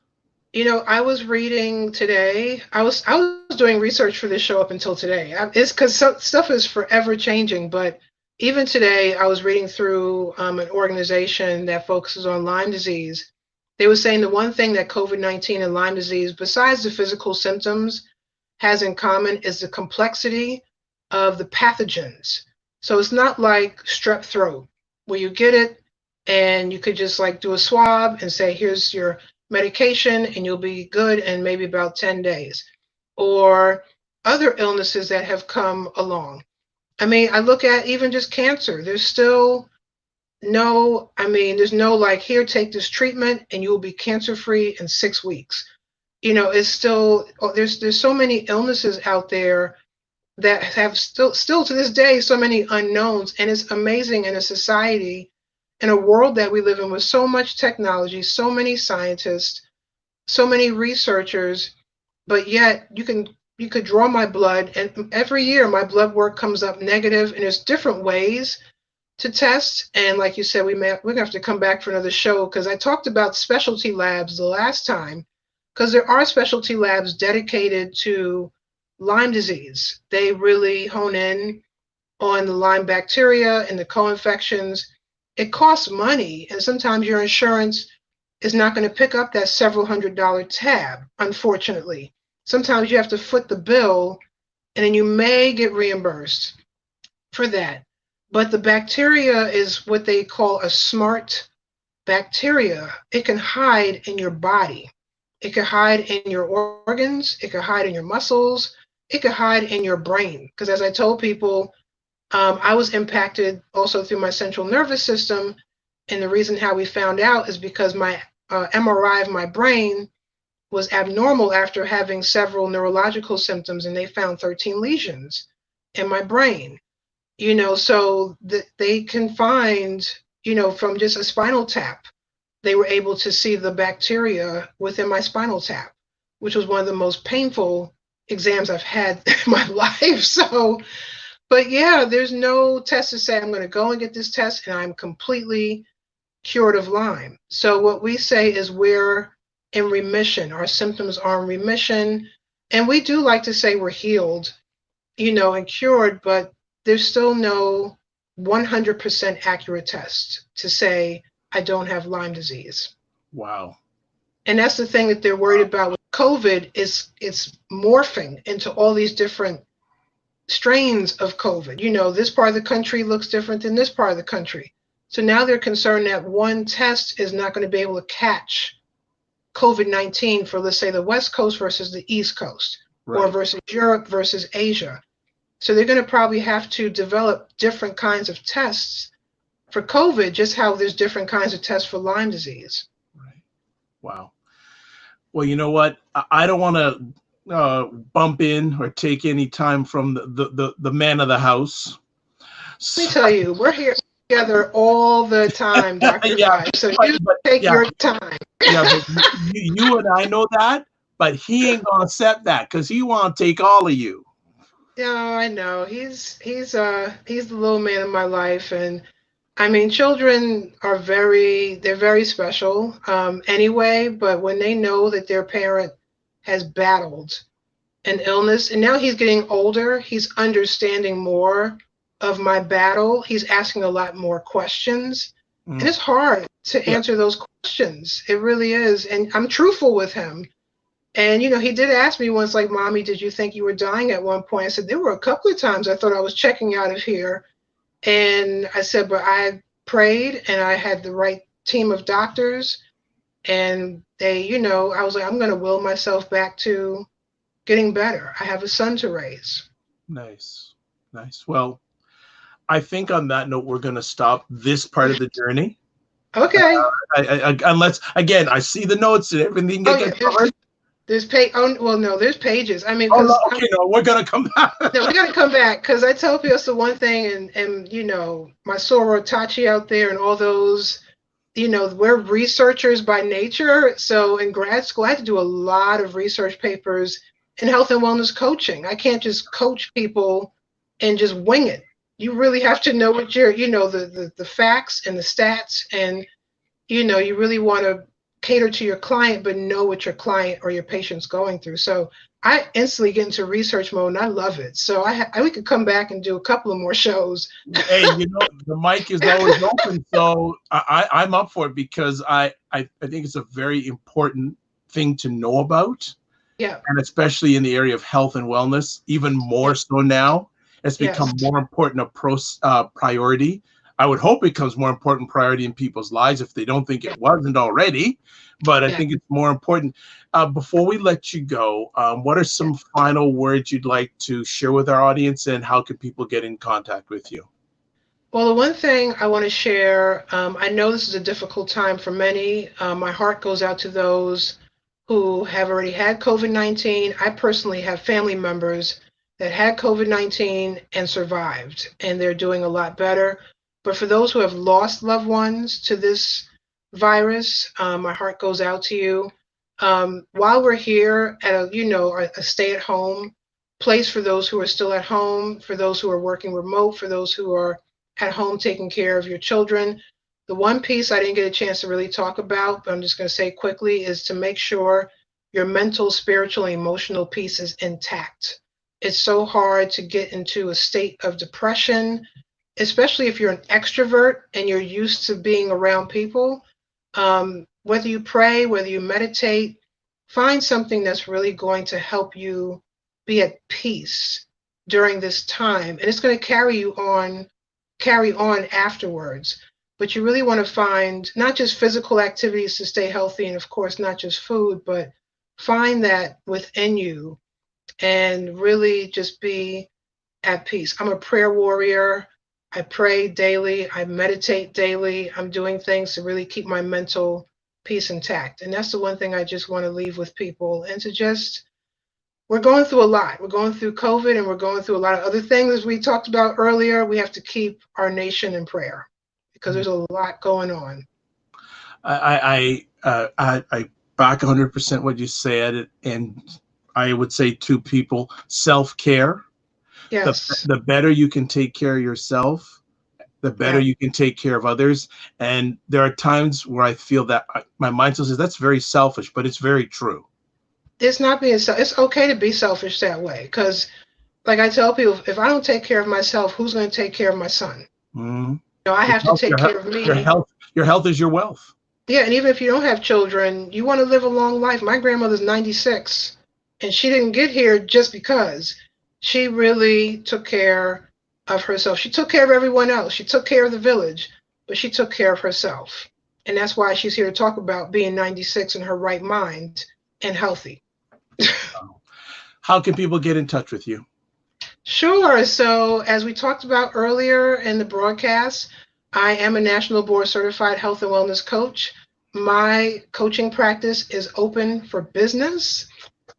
You know, I was reading today. I was doing research for this show up until today. It's because stuff is forever changing. But even today, I was reading through an organization that focuses on Lyme disease. They were saying the one thing that COVID-19 and Lyme disease, besides the physical symptoms, has in common is the complexity of the pathogens. So it's not like strep throat, where you get it and you could just like do a swab and say, here's your medication and you'll be good in maybe about 10 days. Or other illnesses that have come along. I mean, I look at even just cancer. There's still there's no like, here, take this treatment and you'll be cancer-free in 6 weeks. You know, it's still, there's so many illnesses out there that have still to this day, so many unknowns. And it's amazing in a society, in a world that we live in with so much technology, so many scientists, so many researchers, but yet you could draw my blood and every year my blood work comes up negative, and there's different ways to test. And like you said, we're gonna have to come back for another show because I talked about specialty labs the last time, because there are specialty labs dedicated to Lyme disease. They really hone in on the Lyme bacteria and the co-infections. It costs money, and sometimes your insurance is not going to pick up that several $100 tab, unfortunately. Sometimes you have to foot the bill, and then you may get reimbursed for that. But the bacteria is what they call a smart bacteria. It can hide in your body. It can hide in your organs. It can hide in your muscles. It can hide in your brain. Because as I told people, I was impacted also through my central nervous system. And the reason how we found out is because my MRI of my brain was abnormal after having several neurological symptoms, and they found 13 lesions in my brain. You know, so they can find, you know, from just a spinal tap, they were able to see the bacteria within my spinal tap, which was one of the most painful exams I've had in my life. So, but yeah, there's no test to say I'm going to go and get this test and I'm completely cured of Lyme. So what we say is we're in remission. Our symptoms are in remission. And we do like to say we're healed, you know, and cured, but there's still no 100% accurate test to say I don't have Lyme disease. Wow. And that's the thing that they're worried about with COVID is it's morphing into all these different strains of COVID. You know, this part of the country looks different than this part of the country. So now they're concerned that one test is not going to be able to catch COVID-19 for, let's say, the West Coast versus the East Coast, right, or versus Europe versus Asia. So they're going to probably have to develop different kinds of tests for COVID, just how there's different kinds of tests for Lyme disease. Right. Wow. Well, you know what? I don't want to bump in or take any time from the man of the house. Let me tell you, we're here together all the time, Dr. Yeah, so you take your time. Yeah, but you and I know that, but he ain't gonna accept that because he want to take all of you. Yeah, I know. He's the little man in my life, and I mean, children are they're very special anyway, but when they know that their parent has battled an illness, and now he's getting older, he's understanding more of my battle. He's asking a lot more questions, and it's hard to answer those questions. It really is, and I'm truthful with him. And, you know, he did ask me once, like, Mommy, did you think you were dying at one point? I said, there were a couple of times I thought I was checking out of here. And I said, but I prayed and I had the right team of doctors And they, I was like, I'm going to will myself back to getting better. I have a son to raise. Nice. Nice. Well, I think on that note, we're going to stop this part of the journey. Okay. Unless, again, I see the notes and everything Oh, gets yeah. covered. There's Oh, well, no, there's pages. I mean, Oh, no, because okay, no, we're going to come back. no, we got to come back because I tell people it's the one thing, and my soror Tachi out there and all those, we're researchers by nature. So in grad school, I had to do a lot of research papers in health and wellness coaching. I can't just coach people and just wing it. You really have to know what the facts and the stats, and you really want to cater to your client, but know what your client or your patient's going through. So I instantly get into research mode, and I love it. So we could come back and do a couple of more shows. Hey, the mic is always open, so I'm up for it because I think it's a very important thing to know about. Yeah. And especially in the area of health and wellness, even more so now. It's become more important a priority. I would hope it becomes more important priority in people's lives if they don't think it wasn't already. But I think it's more important. Before we let you go, what are some final words you'd like to share with our audience, and how can people get in contact with you? Well, the one thing I want to share, I know this is a difficult time for many. My heart goes out to those who have already had COVID-19. I personally have family members that had COVID-19 and survived, and they're doing a lot better. But for those who have lost loved ones to this virus, my heart goes out to you. While we're here at a stay-at-home place for those who are still at home, for those who are working remote, for those who are at home taking care of your children, the one piece I didn't get a chance to really talk about, but I'm just going to say quickly, is to make sure your mental, spiritual, and emotional piece is intact. It's so hard to get into a state of depression, especially if you're an extrovert and you're used to being around people. Whether you pray, whether you meditate, find something that's really going to help you be at peace during this time. And it's going to carry on afterwards. But you really want to find not just physical activities to stay healthy, and of course, not just food, but find that within you and really just be at peace. I'm a prayer warrior. I pray daily. I meditate daily. I'm doing things to really keep my mental peace intact. And that's the one thing I just want to leave with people, and to just, we're going through a lot. We're going through COVID, and we're going through a lot of other things, as we talked about earlier. We have to keep our nation in prayer because there's a lot going on. I back 100% what you said, and I would say to people, self-care. Yes. The better you can take care of yourself, the better you can take care of others. And there are times where I feel that my mind says that's very selfish, but it's very true. It's not being it's okay to be selfish that way, because like I tell people, if I don't take care of myself, who's going to take care of my son? Mm-hmm. I have to take care of me. Your health is your wealth. Yeah, and even if you don't have children, you want to live a long life. My grandmother's 96, and she didn't get here just because. She really took care of herself. She took care of everyone else. She took care of the village, but she took care of herself. And that's why she's here to talk about being 96 in her right mind and healthy. How can people get in touch with you? Sure. So as we talked about earlier in the broadcast, I am a national board certified health and wellness coach. My coaching practice is open for business,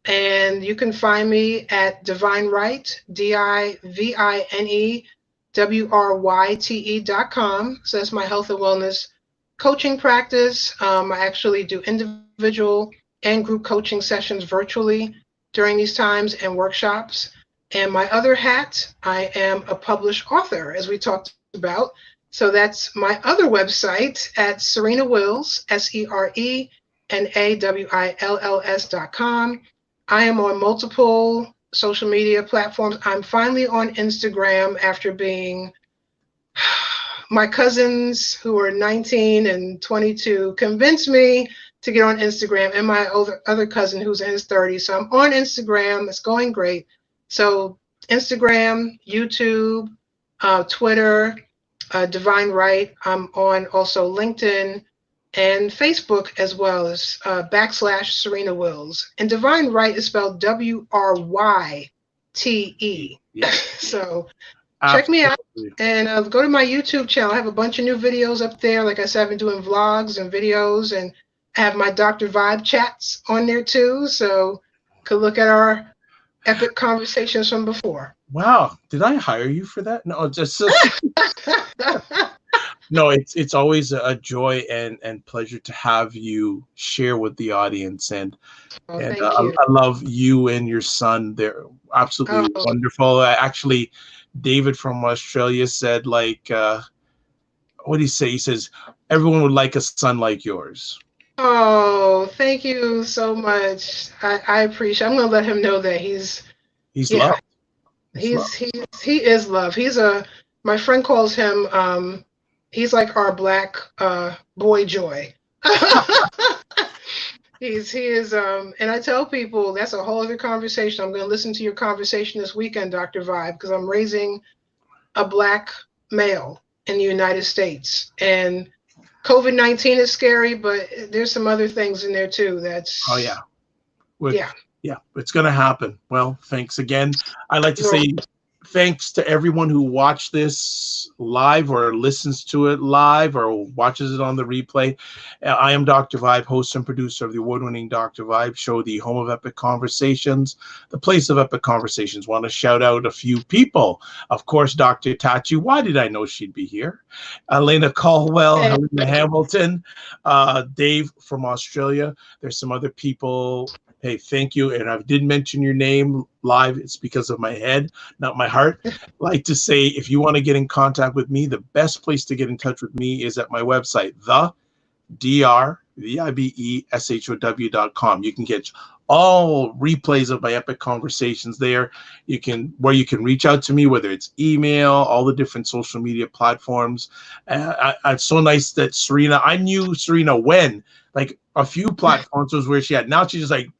and you can find me at Divine Wryte, DivineWryte.com. So that's my health and wellness coaching practice. I actually do individual and group coaching sessions virtually during these times and workshops. And my other hat, I am a published author, as we talked about. So that's my other website at Serena Wills, SerenaWills.com. I am on multiple social media platforms. I'm finally on Instagram after being, my cousins who are 19 and 22 convinced me to get on Instagram, and my other cousin who's in his 30s. So I'm on Instagram. It's going great. So Instagram, YouTube, Twitter, Divine Wryte. I'm on also LinkedIn and Facebook as well as / Serena Wills. And Divine Wryte is spelled Wryte. Yeah. So check Absolutely. me out and go to my YouTube channel. I have a bunch of new videos up there. Like I said, I've been doing vlogs and videos, and I have my Dr. Vibe chats on there too. So could look at our epic conversations from before. Wow. Did I hire you for that? No, just no, it's always a joy and pleasure to have you share with the audience. And Thank you. I love you and your son. They're absolutely wonderful. Actually, David from Australia said, like, what did he say? He says, everyone would like a son like yours. Oh, thank you so much. I appreciate. I'm gonna let him know that he's loved. He is love. My friend calls him he's like our black boy joy. he is and I tell people that's a whole other conversation. I'm going to listen to your conversation this weekend, Dr. Vibe, because I'm raising a black male in the United States, and COVID-19 is scary, but there's some other things in there too. Yeah, it's going to happen. Well, thanks again. I'd like to say thanks to everyone who watched this live or listens to it live or watches it on the replay. I am Dr. Vibe, host and producer of the award-winning Dr. Vibe show, the home of epic conversations, the place of epic conversations. Want to shout out a few people. Of course, Dr. Tachi. Why did I know she'd be here? Elena Caldwell, Helena Hamilton, Dave from Australia. There's some other people. Hey, thank you. And I did mention your name live. It's because of my head, not my heart. I'd like to say, if you want to get in contact with me, the best place to get in touch with me is at my website, thedrvibeshow.com. You can get all replays of my epic conversations there. Where you can reach out to me, whether it's email, all the different social media platforms. It's so nice that Serena, I knew Serena when, like a few platforms was where she had. Now she's like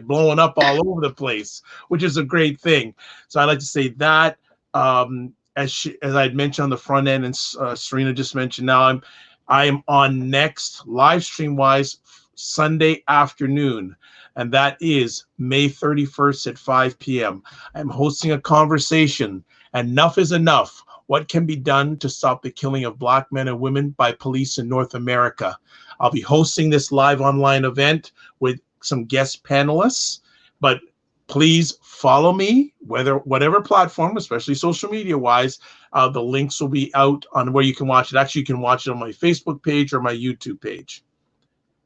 blowing up all over the place, which is a great thing. So I'd like to say that, as I'd mentioned on the front end, and Serena just mentioned, now I am on next live stream wise Sunday afternoon, and that is May 31st at 5 p.m. I'm hosting a conversation. Enough is enough. What can be done to stop the killing of Black men and women by police in North America? I'll be hosting this live online event with some guest panelists, but please follow me, whatever platform, especially social media wise. The links will be out on where you can watch it. Actually, you can watch it on my Facebook page or my YouTube page.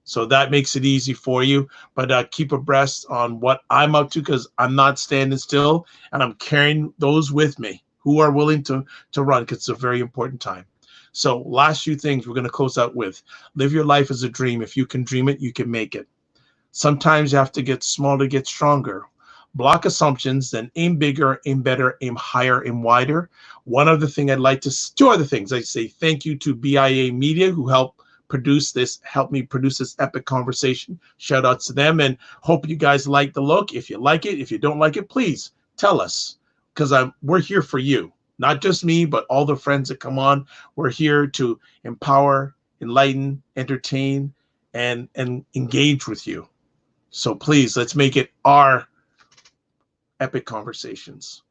So that makes it easy for you, but keep abreast on what I'm up to, because I'm not standing still, and I'm carrying those with me who are willing to run, because it's a very important time. So last few things we're going to close out with. Live your life as a dream. If you can dream it, you can make it. Sometimes you have to get small to get stronger. Block assumptions, then aim bigger, aim better, aim higher, aim wider. Two other things I'd say thank you to BIA Media, who helped me produce this epic conversation. Shout out to them, and hope you guys like the look. If you like it, if you don't like it, please tell us, because we're here for you. Not just me, but all the friends that come on. We're here to empower, enlighten, entertain, and engage with you. So please, let's make it our epic conversations.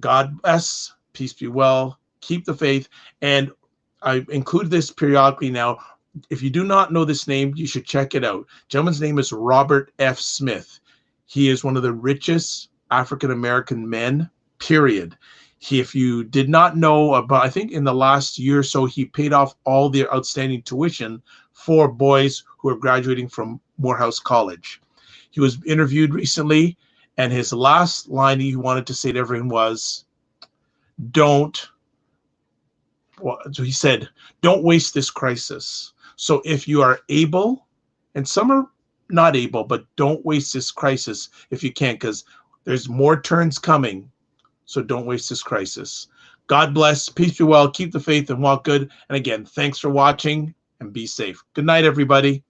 God bless. Peace be well. Keep the faith. And I include this periodically now. If you do not know this name, you should check it out. Gentleman's name is Robert F. Smith. He is one of the richest African-American men, period. If you did not know about, I think in the last year or so, he paid off all the outstanding tuition for boys who are graduating from Morehouse College. He was interviewed recently, and his last line he wanted to say to everyone was, so he said, don't waste this crisis. So if you are able, and some are not able, but don't waste this crisis if you can, because there's more turns coming. So don't waste this crisis. God bless. Peace be well. Keep the faith and walk good. And again, thanks for watching, and be safe. Good night, everybody.